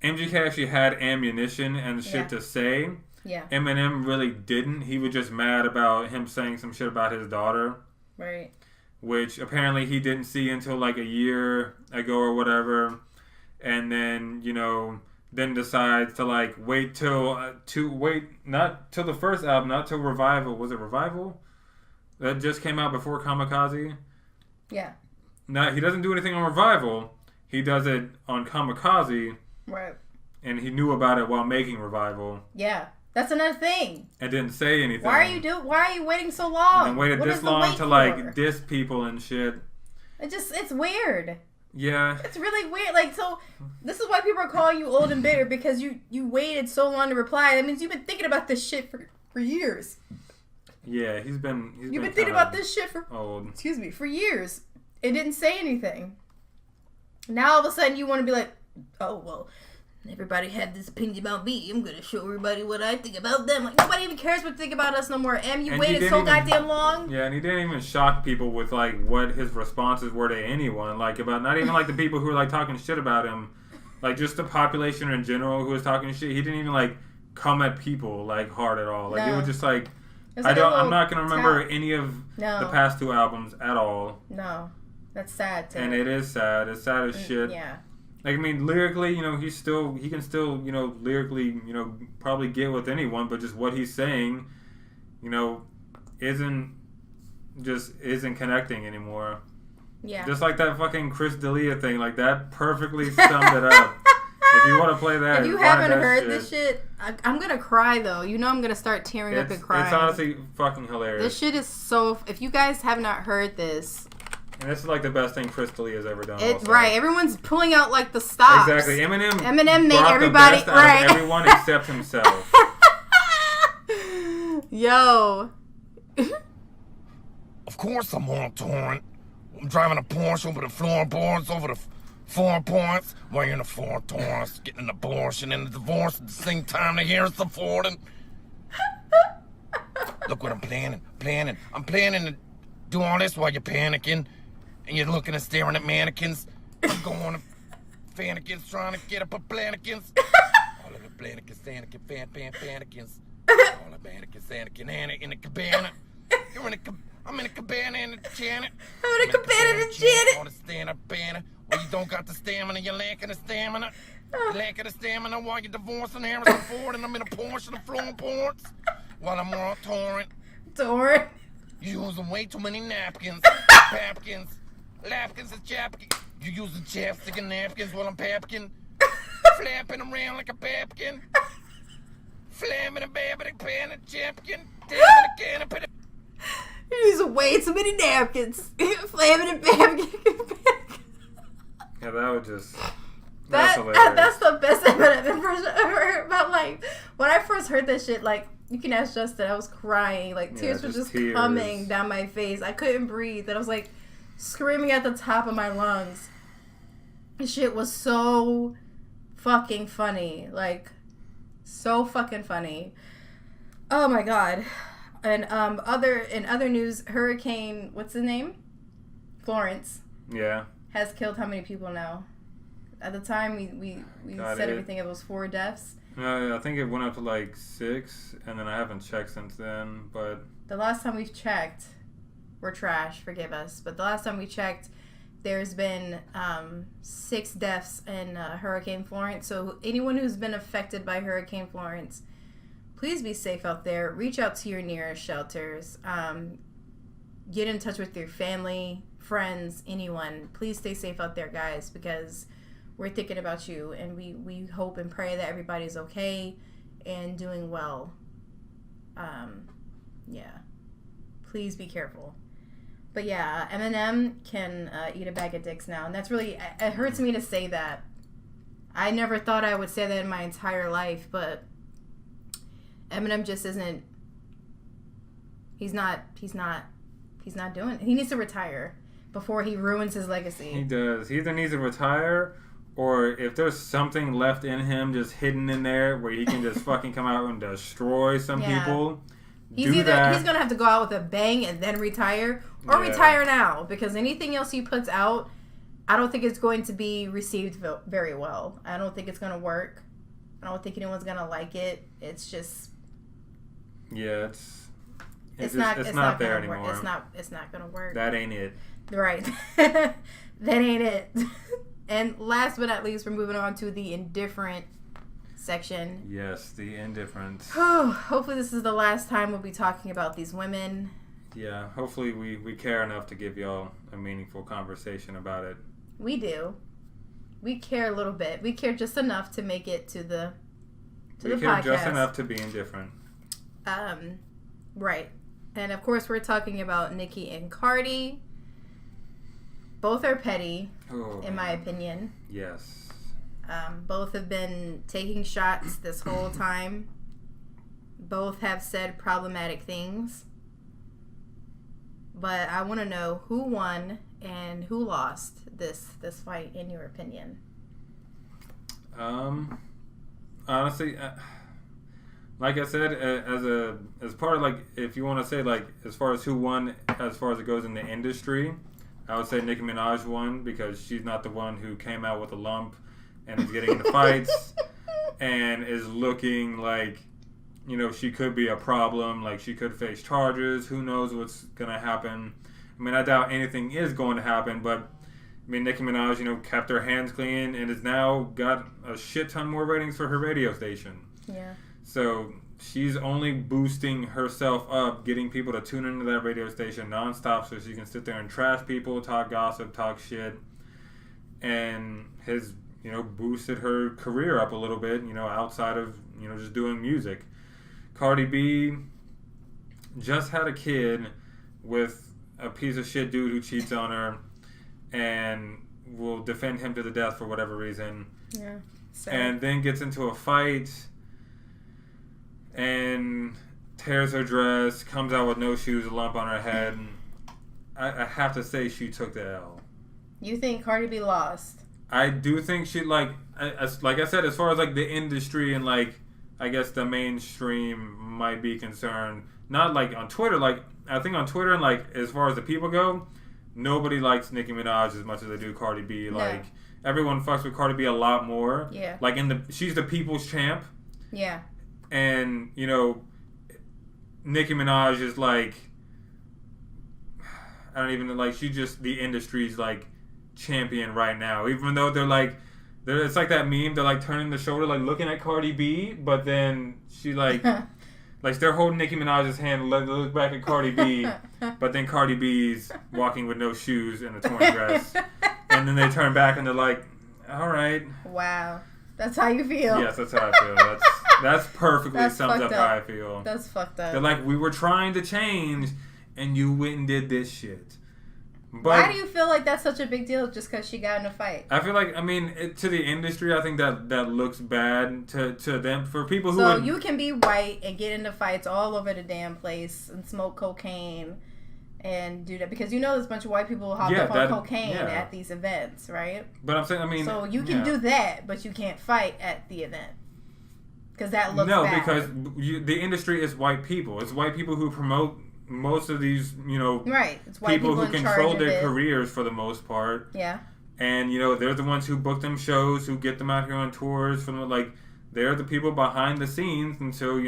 [SPEAKER 2] MGK actually had ammunition and shit to say.
[SPEAKER 1] Yeah.
[SPEAKER 2] Eminem really didn't. He was just mad about him saying some shit about his daughter.
[SPEAKER 1] Right.
[SPEAKER 2] Which apparently he didn't see until like a year ago or whatever. And then, you know, then decides to like wait not till the first album, not till Revival. Was it Revival? That just came out before Kamikaze?
[SPEAKER 1] Yeah.
[SPEAKER 2] Now, he doesn't do anything on Revival. He does it on Kamikaze.
[SPEAKER 1] Right.
[SPEAKER 2] And he knew about it while making Revival.
[SPEAKER 1] Yeah. That's another thing.
[SPEAKER 2] And didn't say anything.
[SPEAKER 1] Why are you waiting so long?
[SPEAKER 2] And waited this long to like diss people and shit.
[SPEAKER 1] It's weird.
[SPEAKER 2] Yeah.
[SPEAKER 1] It's really weird. Like, so this is why people are calling you old and bitter, because you waited so long to reply. That means you've been thinking about this shit for years.
[SPEAKER 2] Yeah, you've been
[SPEAKER 1] thinking about this shit for years. It didn't say anything. Now all of a sudden you want to be like, oh well, everybody had this opinion about me. I'm gonna show everybody what I think about them. Like, nobody even cares what you think about us no more. You waited so goddamn long.
[SPEAKER 2] Yeah, and he didn't even shock people with like what his responses were to anyone. Like about not even like the people who were like talking shit about him, like just the population in general who was talking shit. He didn't even like come at people like hard at all. Like it was just like I'm not gonna remember any of the past two albums at all.
[SPEAKER 1] No, that's sad too.
[SPEAKER 2] And it is sad. It's sad as shit.
[SPEAKER 1] Yeah.
[SPEAKER 2] Like, I mean, lyrically, you know, he can still, you know, lyrically, you know, probably get with anyone, but just what he's saying, you know, isn't connecting anymore.
[SPEAKER 1] Yeah.
[SPEAKER 2] Just like that fucking Chris D'Elia thing, like that perfectly summed it up. If you want to play that,
[SPEAKER 1] if you haven't heard this shit, I'm gonna cry though. You know I'm gonna start tearing up and crying.
[SPEAKER 2] It's honestly fucking hilarious.
[SPEAKER 1] This shit is so. If you guys have not heard this.
[SPEAKER 2] And this is like the best thing Chris D'Elia has ever done.
[SPEAKER 1] It's right. Everyone's pulling out like the stops.
[SPEAKER 2] Exactly.
[SPEAKER 1] Eminem made everybody
[SPEAKER 2] the best out of everyone except himself.
[SPEAKER 1] Yo.
[SPEAKER 6] Of course I'm on torrent. I'm driving a Porsche over the floorboards, over the 4 points, wearing a 4 Taurus, getting an abortion and a divorce at the same time to hear us affording. Look what I'm planning. I'm planning to do all this while you're panicking. And you're looking and staring at mannequins. I'm going to fannikins, trying to get up a plannikins. All of the plannikins, fannikins. All the mannequins, Anakin, Anna in the cabana. I'm in a cabana in the Janet.
[SPEAKER 1] I'm in a cabana in the Janet.
[SPEAKER 6] On the stand-up banner. Well, you don't got the stamina, you're lacking the stamina. Lack of the stamina while you're divorcing Harrison Ford and I'm in a Porsche and I'm flowing ports while I'm on torrent.
[SPEAKER 1] Torrent.
[SPEAKER 6] You're using way too many napkins. Papkins. Lapkins and chapkins. You using chapstick and napkins while I'm papkin. Flapping around like a papkin. Flamming a babbing pan and chapkin. Damn it again and put it.
[SPEAKER 1] You're using way too many napkins. Flamming and babbing.
[SPEAKER 2] Yeah, that would just... That's
[SPEAKER 1] the best Eminem impression I've ever heard. But like, when I first heard that shit, like, you can ask Justin, I was crying. Like, tears were just coming down my face. I couldn't breathe. And I was like screaming at the top of my lungs. This shit was so fucking funny. Like, so fucking funny. Oh my god. And in other news, Hurricane, what's the name? Florence.
[SPEAKER 2] Yeah.
[SPEAKER 1] Has killed how many people now? At the time, we said everything, it was 4 deaths.
[SPEAKER 2] I think it went up to like 6, and then I haven't checked since then, but...
[SPEAKER 1] The last time we've checked, we're trash, forgive us, but the last time we checked, there's been 6 deaths in Hurricane Florence. So anyone who's been affected by Hurricane Florence, please be safe out there. Reach out to your nearest shelters. Get in touch with your family, friends, anyone. Please stay safe out there, guys, because... we're thinking about you, and we hope and pray that everybody's okay and doing well. Yeah. Please be careful. But yeah, Eminem can eat a bag of dicks now, and that's really, it hurts me to say that. I never thought I would say that in my entire life, but Eminem just isn't, he's not doing it. He needs to retire before he ruins his legacy.
[SPEAKER 2] He does. He either needs to retire, or if there's something left in him just hidden in there where he can just fucking come out and destroy some people,
[SPEAKER 1] he's going to have to go out with a bang and then retire, or retire now, because anything else he puts out, I don't think it's going to be received very well. I don't think it's going to work. I don't think anyone's going to like it. It's just...
[SPEAKER 2] yeah,
[SPEAKER 1] it's
[SPEAKER 2] not there
[SPEAKER 1] anymore.
[SPEAKER 2] anymore.
[SPEAKER 1] It's not going to work.
[SPEAKER 2] That ain't it.
[SPEAKER 1] Right. That ain't it. And last but not least, we're moving on to the indifferent section.
[SPEAKER 2] Yes, the indifferent.
[SPEAKER 1] Hopefully this is the last time we'll be talking about these women.
[SPEAKER 2] Yeah, hopefully we care enough to give y'all a meaningful conversation about it.
[SPEAKER 1] We do. We care a little bit. We care just enough to make it to the podcast.
[SPEAKER 2] We care just enough to be indifferent.
[SPEAKER 1] Right. And of course we're talking about Nicki and Cardi. Both are petty, in my opinion.
[SPEAKER 2] Yes.
[SPEAKER 1] Both have been taking shots this whole time. Both have said problematic things. But I want to know who won and who lost this fight, in your opinion.
[SPEAKER 2] Honestly, like I said, as part of, like, if you want to say, like, as far as who won, as far as it goes in the industry, I would say Nicki Minaj won, because she's not the one who came out with a lump and is getting into fights and is looking like, you know, she could be a problem. Like, she could face charges. Who knows what's going to happen? I mean, I doubt anything is going to happen, but, I mean, Nicki Minaj, you know, kept her hands clean and has now got a shit ton more ratings for her radio station.
[SPEAKER 1] Yeah.
[SPEAKER 2] So she's only boosting herself up, getting people to tune into that radio station nonstop so she can sit there and trash people, talk gossip, talk shit, and has, you know, boosted her career up a little bit, you know, outside of, you know, just doing music. Cardi B just had a kid with a piece of shit dude who cheats on her and will defend him to the death for whatever reason.
[SPEAKER 1] Yeah.
[SPEAKER 2] And then gets into a fight and tears her dress, comes out with no shoes, a lump on her head. And I have to say she took the L.
[SPEAKER 1] You think Cardi B lost?
[SPEAKER 2] I do think she, like I said, as far as, like, the industry and, like, I guess the mainstream might be concerned, not, like, on Twitter. Like, I think on Twitter and, like, as far as the people go, nobody likes Nicki Minaj as much as they do Cardi B.
[SPEAKER 1] No.
[SPEAKER 2] Like, everyone fucks with Cardi B a lot more.
[SPEAKER 1] Yeah.
[SPEAKER 2] Like, she's the people's champ.
[SPEAKER 1] Yeah.
[SPEAKER 2] And, you know, Nicki Minaj is, like, I don't even know, like, she's just the industry's, like, champion right now. Even though they're, like, It's like that meme. They're like turning the shoulder, like looking at Cardi B, but then she like they're holding Nicki Minaj's hand, look back at Cardi B, but then Cardi B's walking with no shoes and a torn dress, and then they turn back and they're like, all right.
[SPEAKER 1] Wow, that's how you feel.
[SPEAKER 2] Yes, that's how I feel. That's perfectly sums up how I feel.
[SPEAKER 1] That's fucked up.
[SPEAKER 2] They're like, we were trying to change, and you went and did this shit. But
[SPEAKER 1] why do you feel like that's such a big deal just because she got in a fight?
[SPEAKER 2] I feel like, to the industry, I think that looks bad to them. For people who
[SPEAKER 1] So you can be white and get into fights all over the damn place and smoke cocaine and do that. Because there's a bunch of white people hopped up on cocaine at these events, right?
[SPEAKER 2] But I'm saying,
[SPEAKER 1] so you can do that, but you can't fight at the event. Because that looks bad.
[SPEAKER 2] No, because the industry is white people. It's white people who promote most of these,
[SPEAKER 1] right. It's white
[SPEAKER 2] people who control their careers for the most part.
[SPEAKER 1] Yeah.
[SPEAKER 2] And, they're the ones who book them shows, who get them out here on tours. They're the people behind the scenes. And so,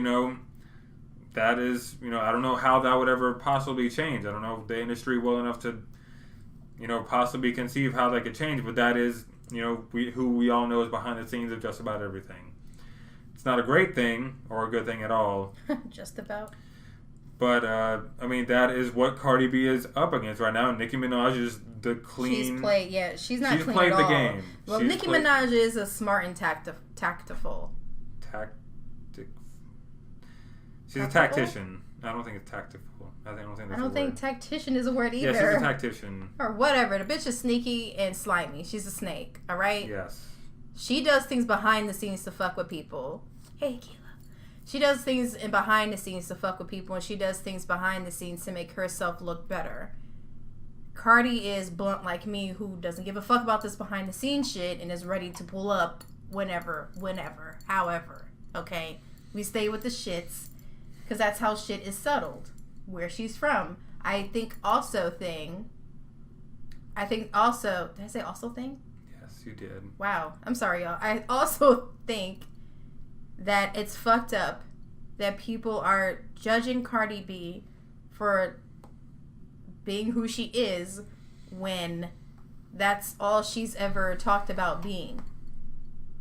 [SPEAKER 2] that is, I don't know how that would ever possibly change. I don't know if the industry well enough to, possibly conceive how that could change. But that is, who we all know is behind the scenes of just about everything. It's not a great thing or a good thing at all.
[SPEAKER 1] Just about.
[SPEAKER 2] But, that is what Cardi B is up against right now. Nicki Minaj is the clean...
[SPEAKER 1] She's played
[SPEAKER 2] She's
[SPEAKER 1] clean at
[SPEAKER 2] played the
[SPEAKER 1] all.
[SPEAKER 2] game.
[SPEAKER 1] Well, Nicki Minaj is a smart and tactful.
[SPEAKER 2] She's a tactician. I don't think it's tactful. I don't think
[SPEAKER 1] tactician is a word either.
[SPEAKER 2] Yeah, she's a tactician.
[SPEAKER 1] Or whatever. The bitch is sneaky and slimy. She's a snake, alright?
[SPEAKER 2] Yes.
[SPEAKER 1] She does things behind the scenes to fuck with people. Hey, Keela. She does things behind the scenes to fuck with people, and she does things behind the scenes to make herself look better. Cardi is blunt like me, who doesn't give a fuck about this behind the scenes shit and is ready to pull up whenever, however. Okay? We stay with the shits, because that's how shit is settled. Where she's from. I think also, did I say also thing?
[SPEAKER 2] Yes, you did.
[SPEAKER 1] Wow. I'm sorry, y'all. I also think that it's fucked up that people are judging Cardi B for being who she is when that's all she's ever talked about being.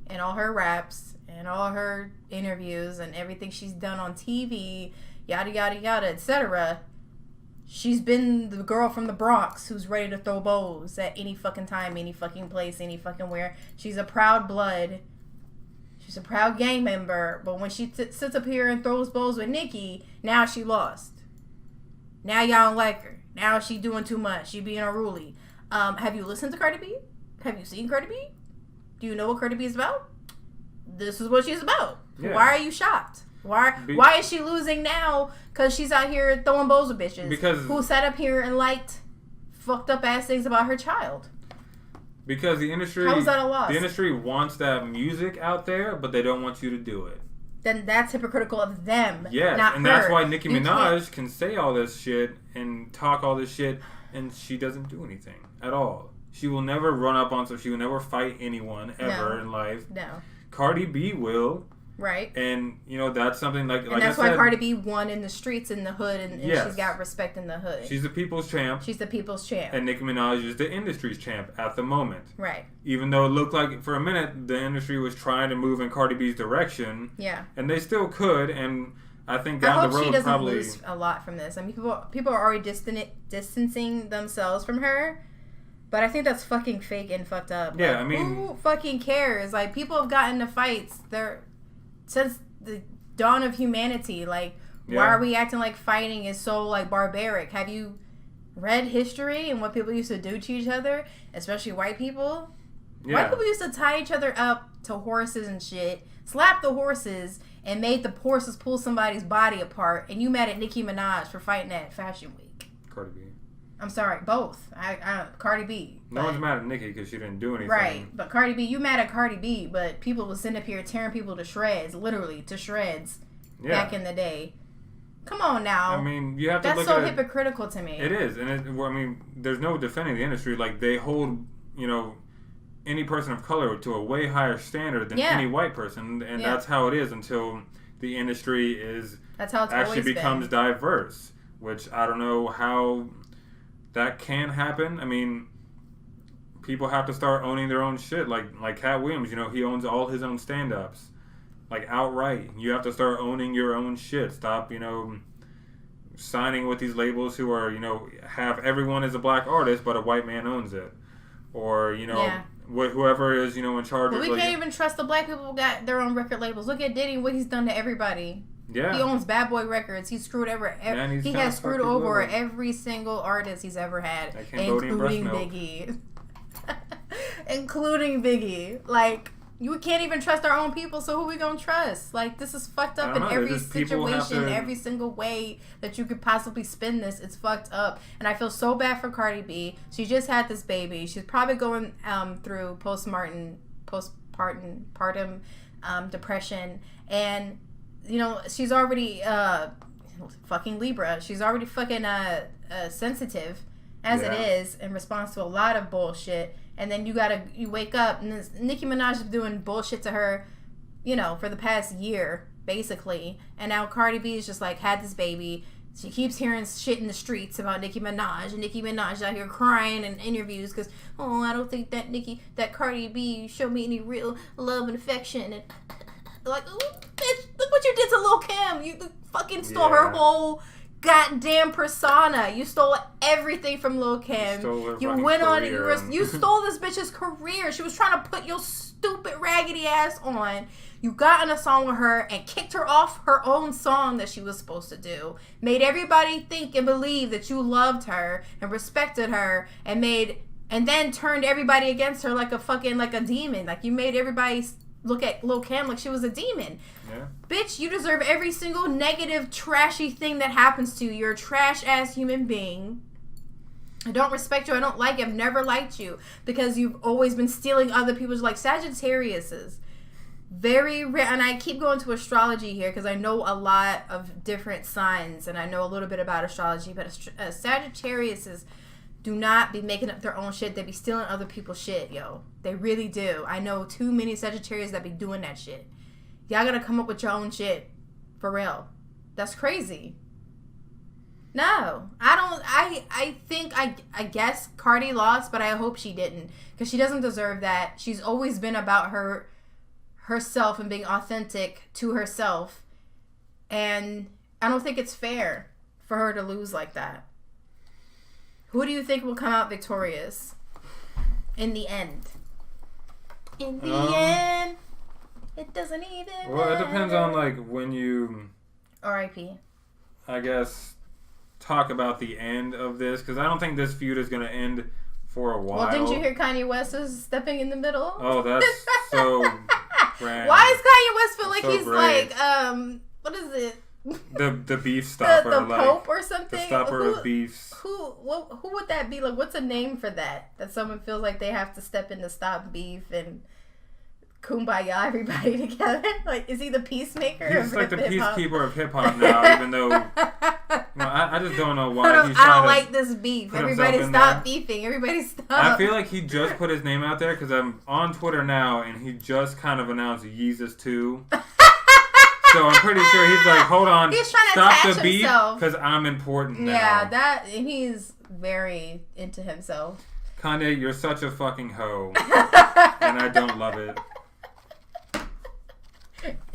[SPEAKER 1] In all her raps and all her interviews and everything she's done on TV, yada yada yada, etc. She's been the girl from the Bronx who's ready to throw bows at any fucking time, any fucking place, any fucking where. She's a proud blood. She's a proud gang member, but when she sits up here and throws bows with Nicki, now she lost. Now y'all don't like her. Now she doing too much. She being unruly. Have you listened to Cardi B? Have you seen Cardi B? Do you know what Cardi B is about? This is what she's about. Yeah. Why are you shocked? Why is she losing now? Because she's out here throwing bows with bitches. Who sat up here and liked fucked up ass things about her child.
[SPEAKER 2] Because the industry...
[SPEAKER 1] How is that a loss?
[SPEAKER 2] The industry wants that music out there, but they don't want you to do it.
[SPEAKER 1] Then that's hypocritical of them,
[SPEAKER 2] yes,
[SPEAKER 1] not
[SPEAKER 2] and
[SPEAKER 1] her.
[SPEAKER 2] That's why Nicki Minaj can say all this shit and talk all this shit, and she doesn't do anything at all. She will never run up on some... She will never fight anyone ever in life.
[SPEAKER 1] No.
[SPEAKER 2] Cardi B will...
[SPEAKER 1] Right.
[SPEAKER 2] And, that's something like
[SPEAKER 1] and that's
[SPEAKER 2] I said,
[SPEAKER 1] why Cardi B won in the streets in the hood, and
[SPEAKER 2] yes.
[SPEAKER 1] she's got respect in the hood.
[SPEAKER 2] She's the people's champ.
[SPEAKER 1] She's the people's champ.
[SPEAKER 2] And Nicki Minaj is the industry's champ at the moment.
[SPEAKER 1] Right.
[SPEAKER 2] Even though it looked like, for a minute, the industry was trying to move in Cardi B's direction.
[SPEAKER 1] Yeah.
[SPEAKER 2] And they still could, and I think down the road
[SPEAKER 1] she doesn't
[SPEAKER 2] probably...
[SPEAKER 1] lose a lot from this. I mean, people are already distancing themselves from her. But I think that's fucking fake and fucked up.
[SPEAKER 2] Yeah,
[SPEAKER 1] like, who fucking cares? Like, people have gotten into fights since the dawn of humanity. Like, why are we acting like fighting is so, like, barbaric? Have you read history and what people used to do to each other? Especially white people? Yeah. White people used to tie each other up to horses and shit, slap the horses, and made the horses pull somebody's body apart. And you mad at Nicki Minaj for fighting at Fashion Week.
[SPEAKER 2] Cardi B.
[SPEAKER 1] I'm sorry, both. Cardi B.
[SPEAKER 2] No one's mad at Nicki because she didn't do anything.
[SPEAKER 1] Right, but Cardi B, you mad at Cardi B, but people was sitting up here tearing people to shreds, literally to shreds, back in the day. Come on now.
[SPEAKER 2] I mean, you have to
[SPEAKER 1] look at
[SPEAKER 2] That's
[SPEAKER 1] so hypocritical to me.
[SPEAKER 2] It is, and there's no defending the industry. Like, they hold, any person of color to a way higher standard than any white person, and that's how it is until the industry is...
[SPEAKER 1] That's how it's
[SPEAKER 2] actually
[SPEAKER 1] always
[SPEAKER 2] becomes
[SPEAKER 1] been.
[SPEAKER 2] Diverse, which I don't know how... That can happen. I mean, people have to start owning their own shit. Like Cat Williams, he owns all his own stand-ups. Like, outright. You have to start owning your own shit. Stop, signing with these labels who are, have everyone as a black artist, but a white man owns it. Or, whoever is, in charge
[SPEAKER 1] but
[SPEAKER 2] of...
[SPEAKER 1] we can't even trust the black people who got their own record labels. Look at Diddy, what he's done to everybody.
[SPEAKER 2] Yeah.
[SPEAKER 1] He owns Bad Boy Records. He screwed he has screwed over every single artist he's ever had, including Biggie. Including Biggie. Like, you can't even trust our own people, so who we gonna trust? Like, this is fucked up in every situation, every single way that you could possibly spin this. It's fucked up. And I feel so bad for Cardi B. She just had this baby. She's probably going through postpartum depression. And, she's already fucking Libra. She's already fucking sensitive as it is in response to a lot of bullshit. And then you wake up and Nicki Minaj is doing bullshit to her, for the past year, basically. And now Cardi B is just like, had this baby. She keeps hearing shit in the streets about Nicki Minaj. And Nicki Minaj out here crying in interviews because, I don't think that Cardi B showed me any real love and affection. And like, oh, bitch, look what you did to Lil' Kim. You fucking stole her whole goddamn persona. You stole everything from Lil' Kim. You went on and you stole this bitch's career. She was trying to put your stupid raggedy ass on. You got in a song with her and kicked her off her own song that she was supposed to do. Made everybody think and believe that you loved her and respected her, and then turned everybody against her like a demon. Like, you made everybody look at Lil' Kim like she was a demon. Yeah. Bitch, you deserve every single negative, trashy thing that happens to you. You're a trash-ass human being. I don't respect you. I don't like you. I've never liked you because you've always been stealing other people's, like Sagittariuses. Very rare. And I keep going to astrology here because I know a lot of different signs and I know a little bit about astrology, but Sagittariuses do not be making up their own shit. They be stealing other people's shit, yo. They really do. I know too many Sagittarius that be doing that shit. Y'all gotta come up with your own shit. For real. That's crazy. No. I guess Cardi lost, but I hope she didn't. Because she doesn't deserve that. She's always been about herself and being authentic to herself. And I don't think it's fair for her to lose like that. Who do you think will come out victorious in the end? In the end, it doesn't even
[SPEAKER 2] Well, it depends on, like, when you...
[SPEAKER 1] R.I.P.
[SPEAKER 2] I guess, talk about the end of this, because I don't think this feud is going to end for a while.
[SPEAKER 1] Well, didn't you hear Kanye West is stepping in the middle?
[SPEAKER 2] Oh, that's so grand.
[SPEAKER 1] Why does Kanye West feel like
[SPEAKER 2] so
[SPEAKER 1] he's
[SPEAKER 2] great.
[SPEAKER 1] Like, what is it?
[SPEAKER 2] The beef stopper,
[SPEAKER 1] the Pope or something.
[SPEAKER 2] The stopper of beefs.
[SPEAKER 1] Who would that be? Like, what's a name for that? That someone feels like they have to step in to stop beef and kumbaya everybody together. Like, is he the peacemaker?
[SPEAKER 2] He's like the peacekeeper of hip hop now. Even though, I just don't know why he's trying
[SPEAKER 1] I don't like this beef. Everybody stop beefing. Everybody stop.
[SPEAKER 2] I feel like he just put his name out there because I'm on Twitter now, and he just kind of announced Yeezus 2. So I'm pretty sure he's like, hold on,
[SPEAKER 1] he's trying to
[SPEAKER 2] stop the beef because I'm important now.
[SPEAKER 1] Yeah, he's very into himself.
[SPEAKER 2] Kanye, you're such a fucking hoe, and I don't love it.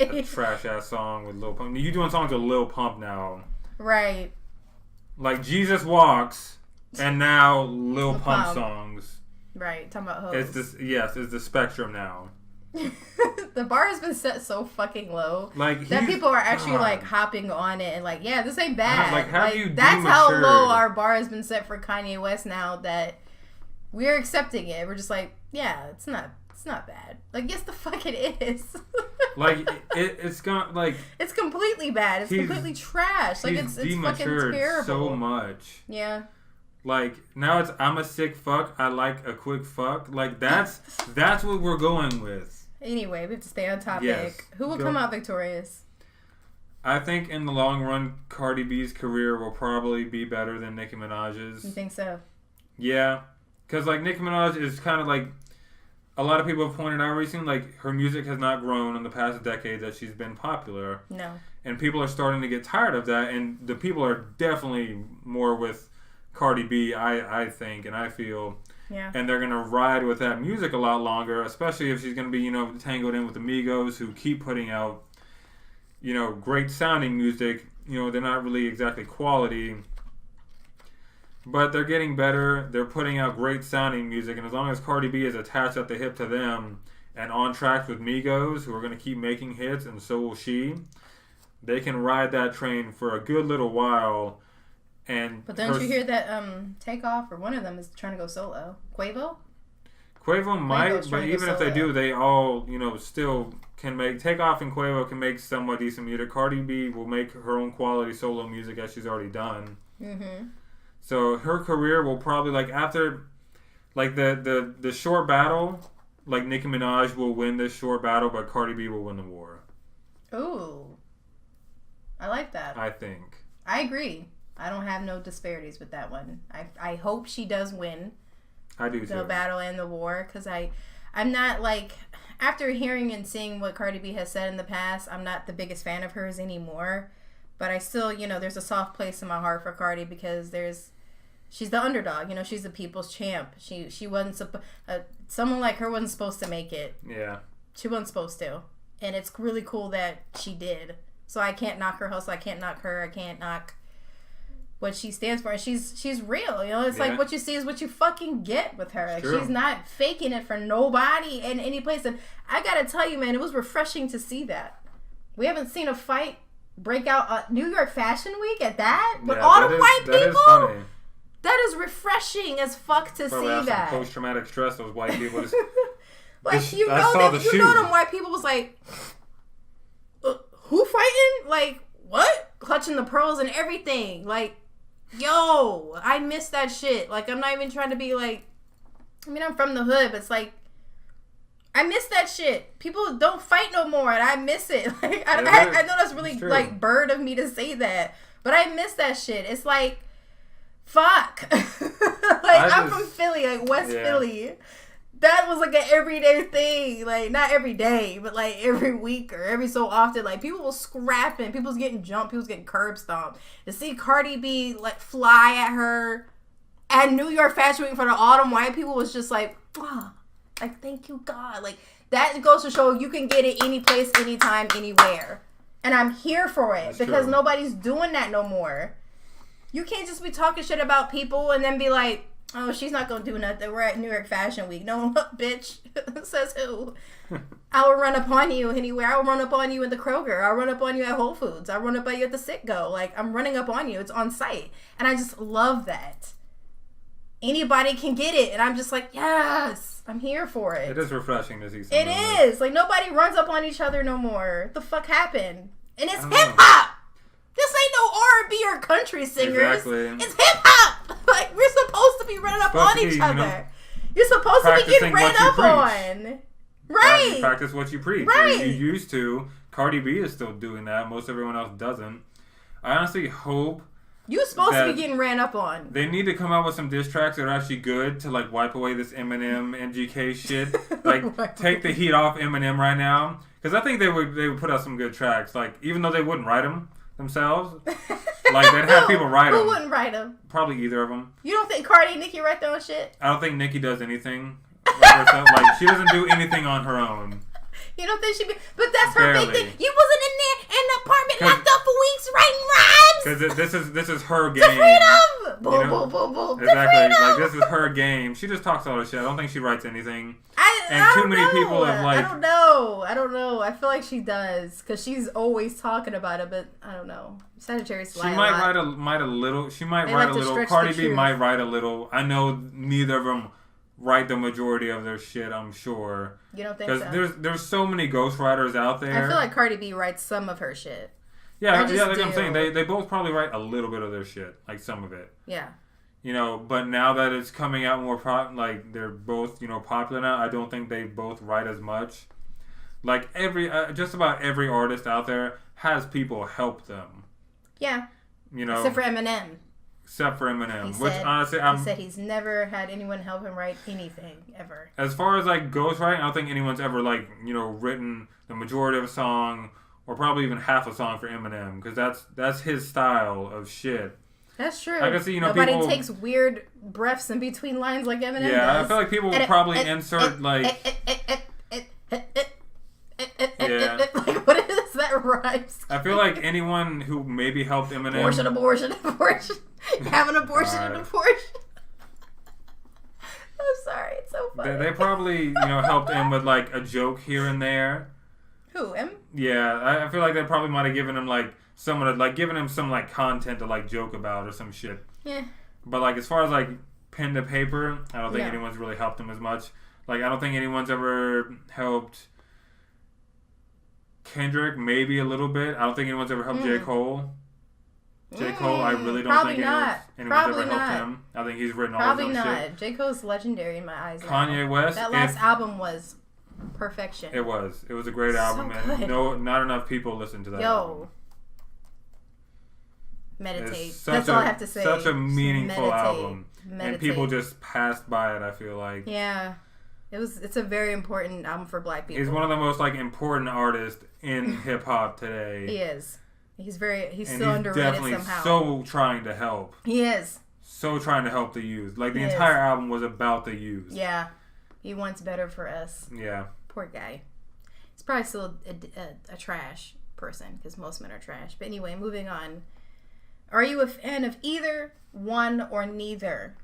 [SPEAKER 2] A trash ass song with Lil Pump. You doing songs with Lil Pump now,
[SPEAKER 1] right?
[SPEAKER 2] Like Jesus Walks, and now Lil Pump songs.
[SPEAKER 1] Right, talking about hoes.
[SPEAKER 2] It's the spectrum now.
[SPEAKER 1] The bar has been set so fucking low,
[SPEAKER 2] like
[SPEAKER 1] that people are actually like hopping on it and like, yeah, this ain't bad.
[SPEAKER 2] That's
[SPEAKER 1] how low our bar has been set for Kanye West now that we're accepting it. We're just like, yeah, it's not bad. Like, yes, the fuck it is.
[SPEAKER 2] Like it's gone. Like
[SPEAKER 1] it's completely bad. It's completely trash. Like it's fucking terrible.
[SPEAKER 2] So much.
[SPEAKER 1] Yeah.
[SPEAKER 2] Like now it's I'm a sick fuck. I like a quick fuck. Like that's what we're going with.
[SPEAKER 1] Anyway, we have to stay on topic.
[SPEAKER 2] Yes.
[SPEAKER 1] Who will come out victorious?
[SPEAKER 2] I think in the long run, Cardi B's career will probably be better than Nicki Minaj's.
[SPEAKER 1] You think so?
[SPEAKER 2] Yeah. Because, like, Nicki Minaj is kind of like, a lot of people have pointed out recently, like, her music has not grown in the past decade that she's been popular.
[SPEAKER 1] No.
[SPEAKER 2] And people are starting to get tired of that, and the people are definitely more with Cardi B, I think, and I feel.
[SPEAKER 1] Yeah.
[SPEAKER 2] And they're gonna ride with that music a lot longer, especially if she's gonna be, tangled in with the Migos, who keep putting out, great sounding music. They're not really exactly quality, but they're getting better. They're putting out great sounding music, and as long as Cardi B is attached at the hip to them and on track with Migos, who are gonna keep making hits, and so will she, they can ride that train for a good little while.
[SPEAKER 1] But don't you hear that Takeoff or one of them is trying to go solo? Quavo
[SPEAKER 2] might, but even if they do, they all, still can make... Takeoff and Quavo can make somewhat decent music. Cardi B will make her own quality solo music, as she's already done. Mm-hmm. So her career will probably, after... the short battle, Nicki Minaj will win this short battle, but Cardi B will win the war.
[SPEAKER 1] Ooh. I like that.
[SPEAKER 2] I think.
[SPEAKER 1] I agree. I don't have no disparities with that one. I hope she does win.
[SPEAKER 2] I do too.
[SPEAKER 1] The battle and the war, because I'm not after hearing and seeing what Cardi B has said in the past, I'm not the biggest fan of hers anymore. But I still, there's a soft place in my heart for Cardi because she's the underdog. She's the people's champ. She wasn't someone like her wasn't supposed to make it.
[SPEAKER 2] Yeah.
[SPEAKER 1] She wasn't supposed to, and it's really cool that she did. So I can't knock her hustle. I can't knock her. I can't knock what she stands for. And she's real. It's like what you see is what you fucking get with her. She's not faking it for nobody in any place. And I gotta tell you, man, it was refreshing to see that. We haven't seen a fight break out New York Fashion Week at that. But all the white people. That is refreshing as fuck to see that.
[SPEAKER 2] Some post-traumatic stress, those white people. Just,
[SPEAKER 1] them white people was like, who fighting? What? Clutching the pearls and everything. Yo, I miss that shit. I'm not even trying to be I'm from the hood, but it's I miss that shit. People don't fight no more, and I miss it. I know that's really, bird of me to say that, but I miss that shit. It's fuck. I'm from Philly, West Philly. That was an everyday thing. Not every day, but every week or every so often. People was scrapping. People was getting jumped. People was getting curb stomped. To see Cardi B fly at her at New York Fashion Week for the autumn, white people was just thank you God. That goes to show you can get it any place, anytime, anywhere. And I'm here for it. That's because nobody's doing that no more. You can't just be talking shit about people and then be like, oh, she's not gonna do nothing. We're at New York Fashion Week. No, bitch. Says who? I will run up on you anywhere. I will run up on you in the Kroger. I'll run up on you at Whole Foods. I'll run up on you at the Citgo. I'm running up on you. It's on site. And I just love that. Anybody can get it. And I'm just yes, I'm here for it.
[SPEAKER 2] It is refreshing to see
[SPEAKER 1] something. It is. Nobody runs up on each other no more. What the fuck happened? And it's hip-hop. This ain't no R&B or country singers.
[SPEAKER 2] Exactly.
[SPEAKER 1] It's hip-hop. We're supposed to be running up on each other. You're supposed to be getting ran up on. Right.
[SPEAKER 2] Practice what you preach.
[SPEAKER 1] Right.
[SPEAKER 2] You used to. Cardi B is still doing that. Most everyone else doesn't. I honestly hope
[SPEAKER 1] you're supposed to be getting ran up on.
[SPEAKER 2] They need to come out with some diss tracks that are actually good to wipe away this Eminem, MGK shit. Take the heat off Eminem right now. Because I think they would put out some good tracks. Even though they wouldn't write them themselves. They'd have people write them.
[SPEAKER 1] Who wouldn't write them?
[SPEAKER 2] Probably either of them.
[SPEAKER 1] You don't think Cardi and Nicki write their own shit?
[SPEAKER 2] I don't think Nicki does anything. Herself. She doesn't do anything on her own.
[SPEAKER 1] You don't think she be... But that's her big thing. You wasn't in there in the apartment locked up for weeks writing rhymes.
[SPEAKER 2] Because this is her game.
[SPEAKER 1] The freedom! Boom, boom, boom, boom.
[SPEAKER 2] Exactly. This is her game. She just talks all this shit. I don't think she writes anything. I don't know. People have
[SPEAKER 1] I don't know. I feel like she does. Because she's always talking about it, but I don't know. Sagittarius lie
[SPEAKER 2] She might write a little. She might write a little. Cardi B might write a little. I know neither of them write the majority of their shit, I'm sure.
[SPEAKER 1] You don't think so?
[SPEAKER 2] Because there's so many ghostwriters out there.
[SPEAKER 1] I feel like Cardi B writes some of her shit.
[SPEAKER 2] Yeah, like I'm saying. They both probably write a little bit of their shit. Some of it.
[SPEAKER 1] Yeah.
[SPEAKER 2] But now that it's coming out more they're both, popular now, I don't think they both write as much. Just about every artist out there has people help them.
[SPEAKER 1] Yeah. Except for Eminem. He said he's never had anyone help him write anything ever.
[SPEAKER 2] As far as ghostwriting, I don't think anyone's ever written the majority of a song or probably even half a song for Eminem because that's his style of shit.
[SPEAKER 1] That's true.
[SPEAKER 2] I can see,
[SPEAKER 1] Nobody
[SPEAKER 2] people
[SPEAKER 1] takes weird breaths in between lines like Eminem does.
[SPEAKER 2] I feel like people will probably insert like. Yeah.
[SPEAKER 1] Like, what is that rhymes?
[SPEAKER 2] I feel like anyone who maybe helped Eminem.
[SPEAKER 1] Abortion. Have an abortion. I'm sorry, it's so funny.
[SPEAKER 2] They probably, helped him with like a joke here and there.
[SPEAKER 1] Who, him?
[SPEAKER 2] Yeah, I feel like they probably might have given him like someone like giving him some like content to like joke about or some shit.
[SPEAKER 1] Yeah.
[SPEAKER 2] But like as far as like pen to paper, I don't think
[SPEAKER 1] Yeah.
[SPEAKER 2] anyone's really helped him as much. Like I don't think anyone's ever helped Kendrick, maybe a little bit. I don't think anyone's ever helped J. Cole. J. Cole, I really don't think anyone's ever helped him. I think he's written all his own shit.
[SPEAKER 1] Probably not. J. Cole's legendary in my eyes.
[SPEAKER 2] Kanye West.
[SPEAKER 1] That last album was perfection.
[SPEAKER 2] It was. It was a great album, and
[SPEAKER 1] good.
[SPEAKER 2] not enough people listened to that album.
[SPEAKER 1] Meditate. That's all I have to say.
[SPEAKER 2] Such a meaningful album.
[SPEAKER 1] Meditate.
[SPEAKER 2] And people just passed by it, I feel like.
[SPEAKER 1] Yeah. It's a very important album for Black people.
[SPEAKER 2] He's one of the most like important artists in hip hop today.
[SPEAKER 1] He is. He's still
[SPEAKER 2] he's
[SPEAKER 1] underrated
[SPEAKER 2] definitely
[SPEAKER 1] somehow.
[SPEAKER 2] so trying to help.
[SPEAKER 1] He is.
[SPEAKER 2] So trying to help the youth. Like the
[SPEAKER 1] He
[SPEAKER 2] entire
[SPEAKER 1] is.
[SPEAKER 2] album was about the youth.
[SPEAKER 1] Yeah. He wants better for us.
[SPEAKER 2] Yeah.
[SPEAKER 1] Poor guy. He's probably still a trash person because most men are trash. But anyway, moving on. Are you a fan of either, one, or neither?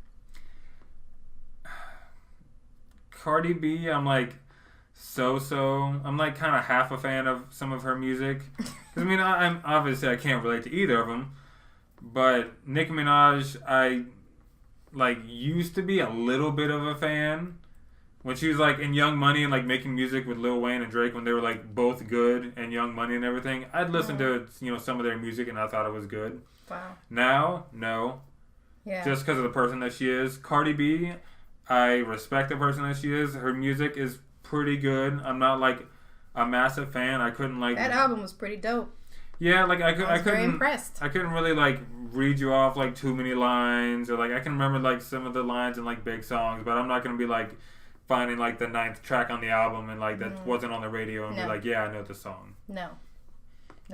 [SPEAKER 2] Cardi B, I'm like so. I'm like kind of half a fan of some of her music. 'Cause, I mean, I'm obviously I can't relate to either of them. But Nicki Minaj, I like used to be a little bit of a fan when she was like in Young Money and like making music with Lil Wayne and Drake when they were like both good and Young Money and everything. I'd listen to some of their music and I thought it was good.
[SPEAKER 1] Wow.
[SPEAKER 2] Now, no.
[SPEAKER 1] Yeah.
[SPEAKER 2] Just because of the person that she is. Cardi B, I respect the person that she is. Her music is pretty good. I'm not like a massive fan. I couldn't like
[SPEAKER 1] that album was pretty dope.
[SPEAKER 2] Yeah, like I couldn't.
[SPEAKER 1] very impressed.
[SPEAKER 2] I couldn't really like read you off like too many lines, or like I can remember like some of the lines in like big songs, but I'm not gonna be like finding like the 9th track on the album and like that wasn't on the radio and be like, yeah, I know the song.
[SPEAKER 1] No.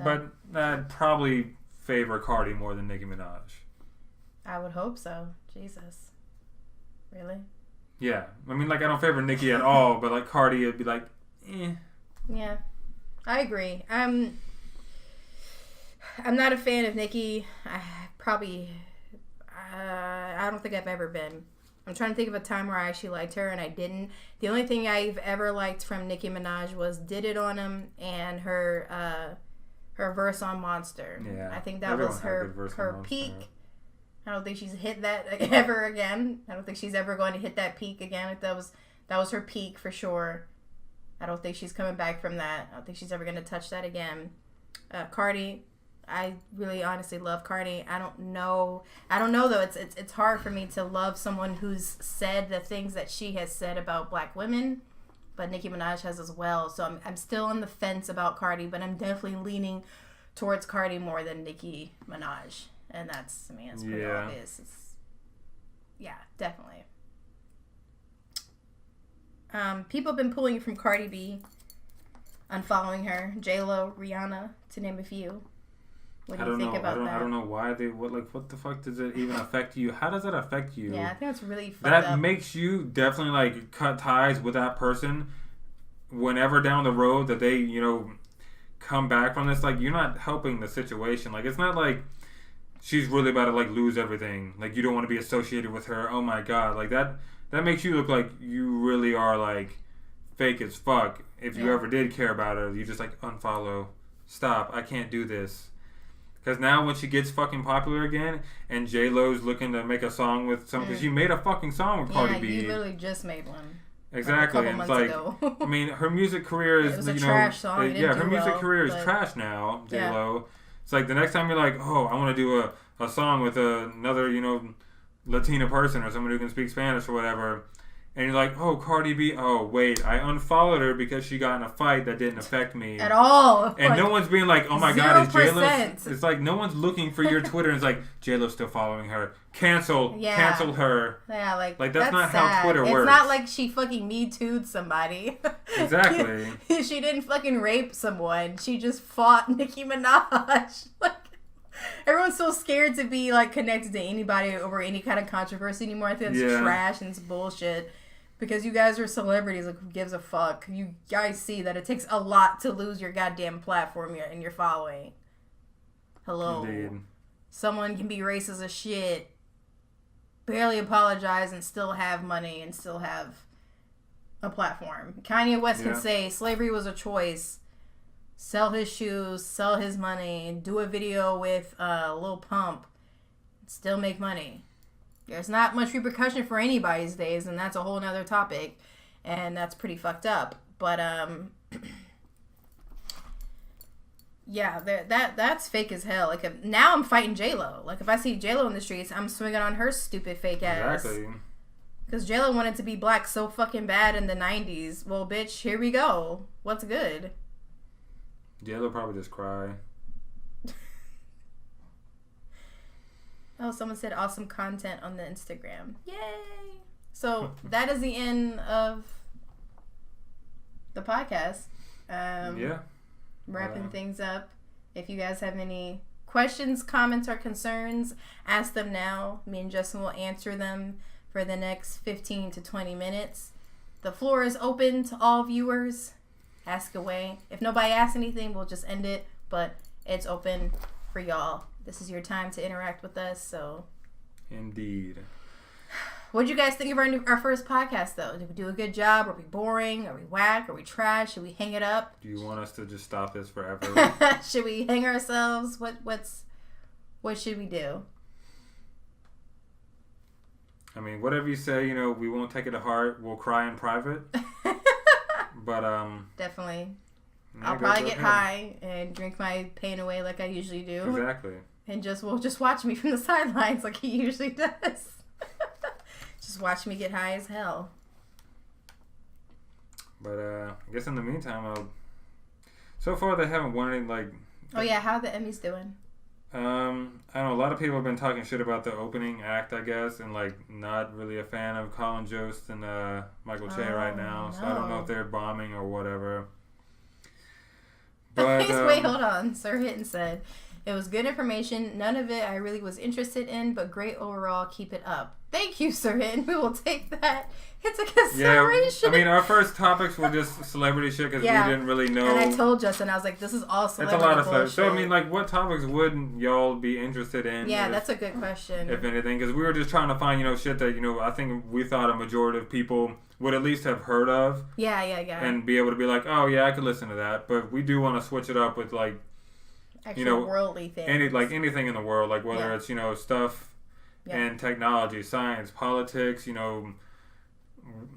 [SPEAKER 2] But I'd probably favor Cardi more than Nicki Minaj.
[SPEAKER 1] I would hope so. Jesus. Really?
[SPEAKER 2] Yeah, I mean like I don't favor Nicki at all, but like Cardi, it'd be like,
[SPEAKER 1] Yeah, I agree. I'm not a fan of Nicki. I don't think I've ever been. I'm trying to think of a time where I actually liked her and I didn't. The only thing I've ever liked from Nicki Minaj was "Did It On Him" and her verse on "Monster."
[SPEAKER 2] Yeah,
[SPEAKER 1] I think that was her peak.
[SPEAKER 2] Monster.
[SPEAKER 1] I don't think she's hit that ever again. I don't think she's ever going to hit that peak again. That was her peak for sure. I don't think she's coming back from that. I don't think she's ever going to touch that again. Cardi, I really honestly love Cardi. I don't know though. It's hard for me to love someone who's said the things that she has said about Black women, but Nicki Minaj has as well. So I'm still on the fence about Cardi, but I'm definitely leaning towards Cardi more than Nicki Minaj. And that's pretty obvious. Yeah, definitely. People have been pulling from Cardi B, unfollowing her, J-Lo, Rihanna, to name a few. What do you think about that?
[SPEAKER 2] I don't know why what the fuck does it even affect you? How does that affect you?
[SPEAKER 1] Yeah, I think that's really fucked
[SPEAKER 2] that
[SPEAKER 1] up.
[SPEAKER 2] makes you definitely like cut ties with that person whenever down the road that they, come back from this. Like, you're not helping the situation. Like, it's not like she's really about to like lose everything. Like, you don't want to be associated with her. Oh my god. Like that makes you look like you really are like fake as fuck. If you ever did care about her, you just like unfollow. Stop. I can't do this. Because now when she gets fucking popular again and J-Lo's looking to make a song with some... Because you made a fucking song with Cardi B.
[SPEAKER 1] Yeah, you literally just made one.
[SPEAKER 2] Exactly.
[SPEAKER 1] Like a couple months ago.
[SPEAKER 2] I mean, her music career is...
[SPEAKER 1] It was a trash song.
[SPEAKER 2] Her music career is trash now, J-Lo. Yeah. It's like the next time you're like, oh, I want to do a song with another, Latina person or someone who can speak Spanish or whatever. And you're like, oh, Cardi B. Oh, wait, I unfollowed her because she got in a fight that didn't affect me
[SPEAKER 1] at all.
[SPEAKER 2] And no one's being like, oh my god, is
[SPEAKER 1] 0%.
[SPEAKER 2] J-Lo? It's like no one's looking for your Twitter and it's like, J-Lo's still following her. Cancel her.
[SPEAKER 1] Yeah, like
[SPEAKER 2] that's not
[SPEAKER 1] sad.
[SPEAKER 2] how Twitter works.
[SPEAKER 1] It's not like she fucking Me Too'd somebody.
[SPEAKER 2] Exactly.
[SPEAKER 1] She didn't fucking rape someone. She just fought Nicki Minaj. Like, Everyone's so scared to be like connected to anybody over any kind of controversy anymore. I think it's trash and it's bullshit. Because you guys are celebrities, like, who gives a fuck? You guys see that it takes a lot to lose your goddamn platform and your following. Hello. Indeed. Someone can be racist as shit, barely apologize, and still have money and still have a platform. Kanye West can say slavery was a choice, sell his shoes, sell his money, do a video with Lil Pump, still make money. There's not much repercussion for anybody these days, and that's a whole nother topic, and that's pretty fucked up. But yeah, that's fake as hell. Like now, I'm fighting J-Lo. Like if I see J-Lo in the streets, I'm swinging on her stupid fake ass. Exactly. Because J-Lo wanted to be black so fucking bad in the 90s. Well, bitch, here we go. What's good?
[SPEAKER 2] J-Lo probably just cry.
[SPEAKER 1] Oh, someone said awesome content on the Instagram. Yay! So that is the end of the podcast. Wrapping things up. If you guys have any questions, comments, or concerns, ask them now. Me and Justin will answer them for the next 15 to 20 minutes. The floor is open to all viewers. Ask away. If nobody asks anything, we'll just end it. But it's open for y'all. This is your time to interact with us, so.
[SPEAKER 2] Indeed.
[SPEAKER 1] What'd you guys think of our first podcast, though? Did we do a good job? Are we boring? Are we whack? Are we trash? Should we hang it up?
[SPEAKER 2] Do you want us to just stop this forever?
[SPEAKER 1] Should we hang ourselves? What should we do?
[SPEAKER 2] I mean, whatever you say, we won't take it to heart. We'll cry in private. But
[SPEAKER 1] definitely. I'll probably get high and drink my pain away like I usually do.
[SPEAKER 2] Exactly.
[SPEAKER 1] And just watch me from the sidelines like he usually does. Just watch me get high as hell.
[SPEAKER 2] But I guess in the meantime, so far they haven't won any
[SPEAKER 1] Oh yeah, how are the Emmys doing?
[SPEAKER 2] I don't know. A lot of people have been talking shit about the opening act, I guess, and not really a fan of Colin Jost and Michael Che right now. So I don't know if they're bombing or whatever. But,
[SPEAKER 1] wait, hold on. Sir Hitton said, it was good information. None of it I really was interested in, but great overall. Keep it up. Thank you, Sir Hitton. We will take that into consideration.
[SPEAKER 2] Yeah, I mean, our first topics were just celebrity shit because we didn't really know.
[SPEAKER 1] And I told Justin, I was like, this is all celebrity bullshit. It's a lot of stuff.
[SPEAKER 2] So, I mean, what topics would y'all be interested in?
[SPEAKER 1] Yeah, that's a good question.
[SPEAKER 2] If anything, because we were just trying to find, shit that, I think we thought a majority of people would at least have heard of.
[SPEAKER 1] Yeah.
[SPEAKER 2] And be able to be like, oh, yeah, I could listen to that. But we do want to switch it up with,
[SPEAKER 1] actual worldly things.
[SPEAKER 2] Anything in the world, whether it's, stuff and technology, science, politics,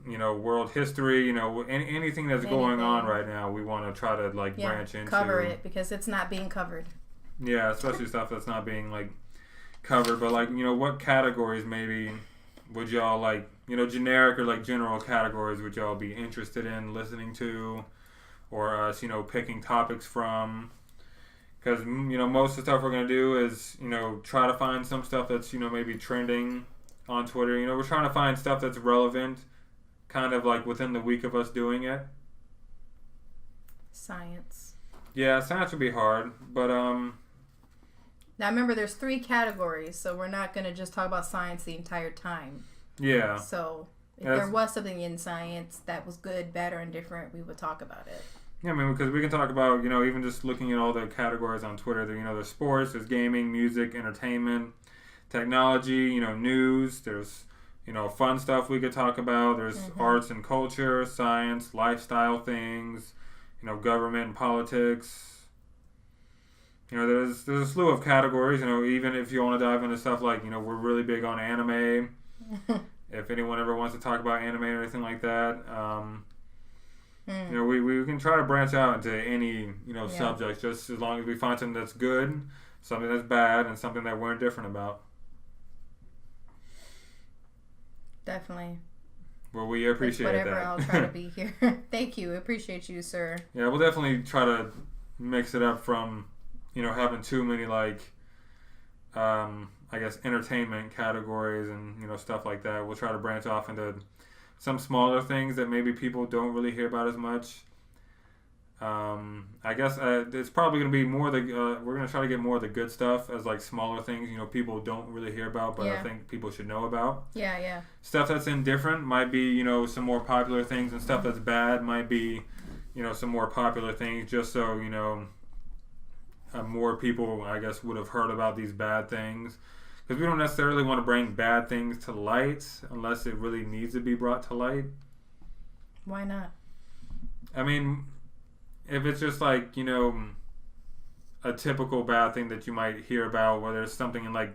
[SPEAKER 2] world history, anything that's going on right now, we want to try to, branch into.
[SPEAKER 1] Cover it, because it's not being covered.
[SPEAKER 2] Yeah, especially stuff that's not being, covered. But, what categories maybe would y'all, generic or, general categories would y'all be interested in listening to? Or us, picking topics from? Because, most of the stuff we're going to do is, try to find some stuff that's, maybe trending on Twitter. We're trying to find stuff that's relevant, kind of within the week of us doing it.
[SPEAKER 1] Science.
[SPEAKER 2] Yeah, science would be hard, but
[SPEAKER 1] Now remember, there's 3 categories, so we're not going to just talk about science the entire time.
[SPEAKER 2] Yeah.
[SPEAKER 1] So if there was something in science that was good, bad, or indifferent, we would talk about it.
[SPEAKER 2] Yeah, I mean, because we can talk about, even just looking at all the categories on Twitter. There's sports, there's gaming, music, entertainment, technology, news. There's, fun stuff we could talk about. There's arts and culture, science, lifestyle things, government and politics. There's a slew of categories, even if you want to dive into stuff we're really big on anime. If anyone ever wants to talk about anime or anything like that. We can try to branch out into any, subject, just as long as we find something that's good, something that's bad, and something that we're indifferent about.
[SPEAKER 1] Definitely.
[SPEAKER 2] Well, we appreciate that.
[SPEAKER 1] Whatever, I'll try to be here. Thank you. Appreciate you, sir.
[SPEAKER 2] Yeah, we'll definitely try to mix it up from, having too many, entertainment categories and, stuff like that. We'll try to branch off into some smaller things that maybe people don't really hear about as much. I guess it's probably going to be more the we're going to try to get more of the good stuff as like smaller things, people don't really hear about, but I think people should know about.
[SPEAKER 1] Yeah.
[SPEAKER 2] Stuff that's indifferent might be, some more popular things, and stuff that's bad might be, some more popular things, just so, more people, I guess, would have heard about these bad things. Because we don't necessarily want to bring bad things to light unless it really needs to be brought to light.
[SPEAKER 1] Why not?
[SPEAKER 2] I mean, if it's just like, a typical bad thing that you might hear about, whether it's something in like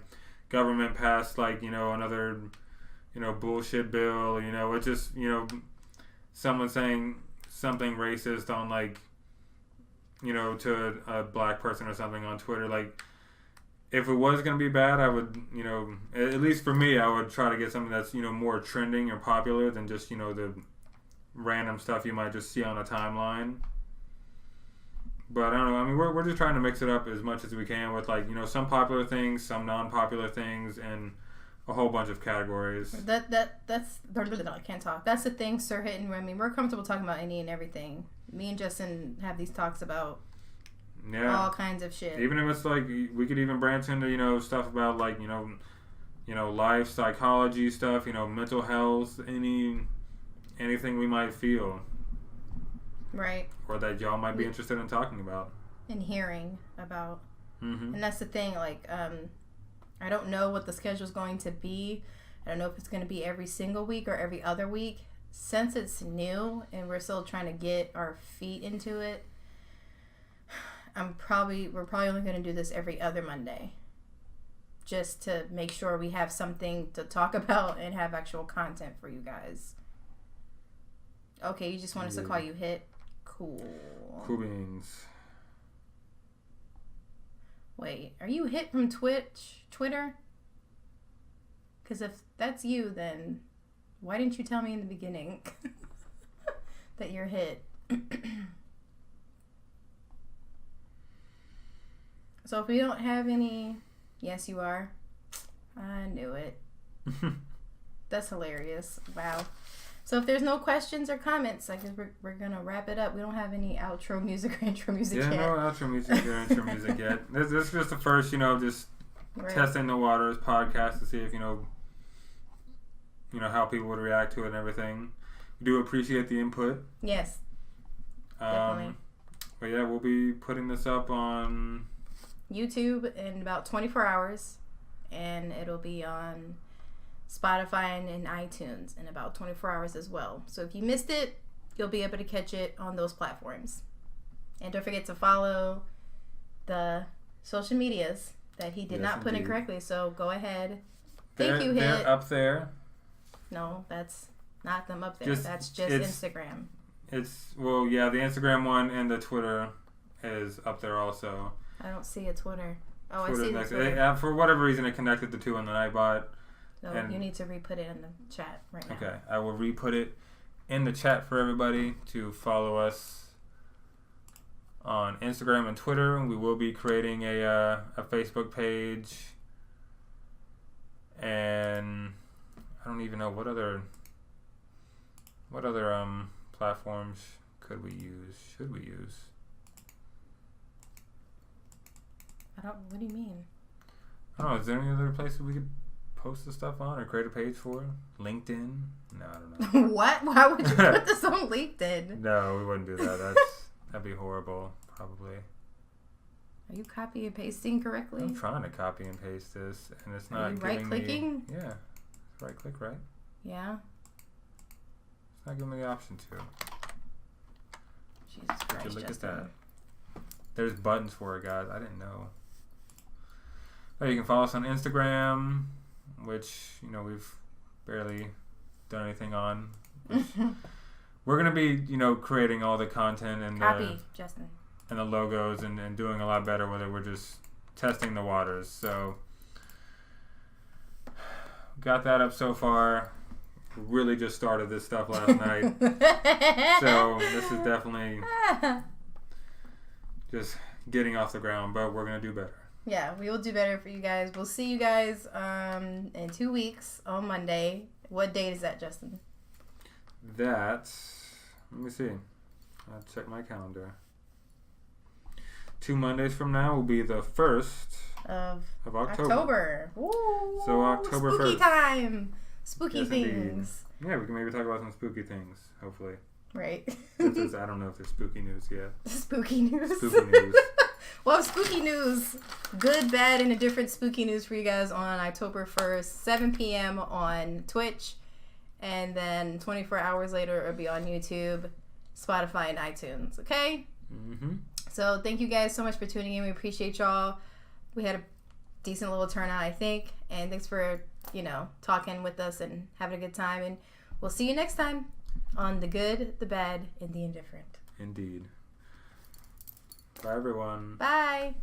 [SPEAKER 2] government passed like, another, bullshit bill, it's just, someone saying something racist on like, to a black person or something on Twitter. Like, if it was going to be bad, I would, at least for me, I would try to get something that's, more trending or popular than just, the random stuff you might just see on a timeline. But I don't know. I mean, we're just trying to mix it up as much as we can with like, some popular things, some non-popular things, and a whole bunch of categories.
[SPEAKER 1] That's I can't talk. That's the thing, Sir Hit and Remy. We're comfortable talking about any and everything. Me and Justin have these talks about all kinds of shit.
[SPEAKER 2] Even if it's like we could even branch into stuff about like life psychology stuff, mental health, anything we might feel.
[SPEAKER 1] Right.
[SPEAKER 2] Or that y'all might be interested in talking about.
[SPEAKER 1] And hearing about.
[SPEAKER 2] Mm-hmm.
[SPEAKER 1] And that's the thing, like, I don't know what the schedule's going to be. I don't know if it's going to be every single week or every other week. Since it's new and we're still trying to get our feet into it, we're probably only going to do this every other Monday. Just to make sure we have something to talk about and have actual content for you guys. Okay, you just want us to call you Hit? Cool.
[SPEAKER 2] Cool beans.
[SPEAKER 1] Wait, are you Hit from Twitter? Because if that's you, then why didn't you tell me in the beginning that you're Hit? So if we don't have any... Yes, you are. I knew it. That's hilarious. Wow. So if there's no questions or comments, I guess we're going to wrap it up. We don't have any outro music or intro music yet.
[SPEAKER 2] Yeah, no outro music or intro music yet. This is just the first, just testing the waters podcast to see if, how people would react to it and everything. We do appreciate the input.
[SPEAKER 1] Yes. Definitely.
[SPEAKER 2] But yeah, we'll be putting this up on
[SPEAKER 1] YouTube in about 24 hours. And it'll be on Spotify and iTunes in about 24 hours as well. So if you missed it, you'll be able to catch it on those platforms. And don't forget to follow the social medias that he did not put in correctly. So go ahead. Thank you, Hit.
[SPEAKER 2] They're up there.
[SPEAKER 1] No, that's not them up there. That's just Instagram.
[SPEAKER 2] The Instagram one and the Twitter is up there also.
[SPEAKER 1] I don't see a Twitter. Oh,
[SPEAKER 2] Twitter's
[SPEAKER 1] I see the Twitter.
[SPEAKER 2] For whatever reason, it connected the two on the Nightbot.
[SPEAKER 1] No, you need to re-put it in the chat right now.
[SPEAKER 2] Okay, I will re-put it in the chat for everybody to follow us on Instagram and Twitter. We will be creating a Facebook page, and I don't even know what other platforms should we use?
[SPEAKER 1] What do you mean?
[SPEAKER 2] I don't know. Is there any other places we could post the stuff on or create a page for? LinkedIn? No, I don't know.
[SPEAKER 1] What? Why would you put this on LinkedIn?
[SPEAKER 2] No, we wouldn't do that. That'd be horrible, probably.
[SPEAKER 1] Are you copy and pasting correctly?
[SPEAKER 2] I'm trying to copy and paste this, and it's not giving
[SPEAKER 1] right-clicking?
[SPEAKER 2] me... Yeah. Right click, right?
[SPEAKER 1] Yeah.
[SPEAKER 2] It's not giving me the option to.
[SPEAKER 1] Jesus Christ,
[SPEAKER 2] Look
[SPEAKER 1] Justin.
[SPEAKER 2] at that. There's buttons for it, guys. I didn't know. Oh, you can follow us on Instagram, which, we've barely done anything on. We're going to be, creating all the content and
[SPEAKER 1] Justin.
[SPEAKER 2] And the logos and doing a lot better with it. We're just testing the waters. So, got that up so far. Really just started this stuff last night. So, this is definitely just getting off the ground, but we're going to do better.
[SPEAKER 1] Yeah, we will do better for you guys. We'll see you guys in 2 weeks on Monday. What date is that, Justin?
[SPEAKER 2] Let me see. I'll check my calendar. 2 Mondays from now will be the 1st
[SPEAKER 1] of
[SPEAKER 2] October.
[SPEAKER 1] Woo!
[SPEAKER 2] So October
[SPEAKER 1] spooky
[SPEAKER 2] 1st.
[SPEAKER 1] Time. Spooky
[SPEAKER 2] Yes,
[SPEAKER 1] things.
[SPEAKER 2] indeed. Yeah, we can maybe talk about some spooky things, hopefully.
[SPEAKER 1] Right.
[SPEAKER 2] I don't know if there's spooky news yet.
[SPEAKER 1] Spooky news.
[SPEAKER 2] Spooky news.
[SPEAKER 1] Well, spooky news. Good, bad, and indifferent spooky news for you guys on October 1st, 7 p.m. on Twitch. And then 24 hours later, it'll be on YouTube, Spotify, and iTunes. Okay?
[SPEAKER 2] Mm-hmm.
[SPEAKER 1] So thank you guys so much for tuning in. We appreciate y'all. We had a decent little turnout, I think. And thanks for, talking with us and having a good time. And we'll see you next time on The Good, the Bad, and the Indifferent.
[SPEAKER 2] Indeed. Bye, everyone.
[SPEAKER 1] Bye.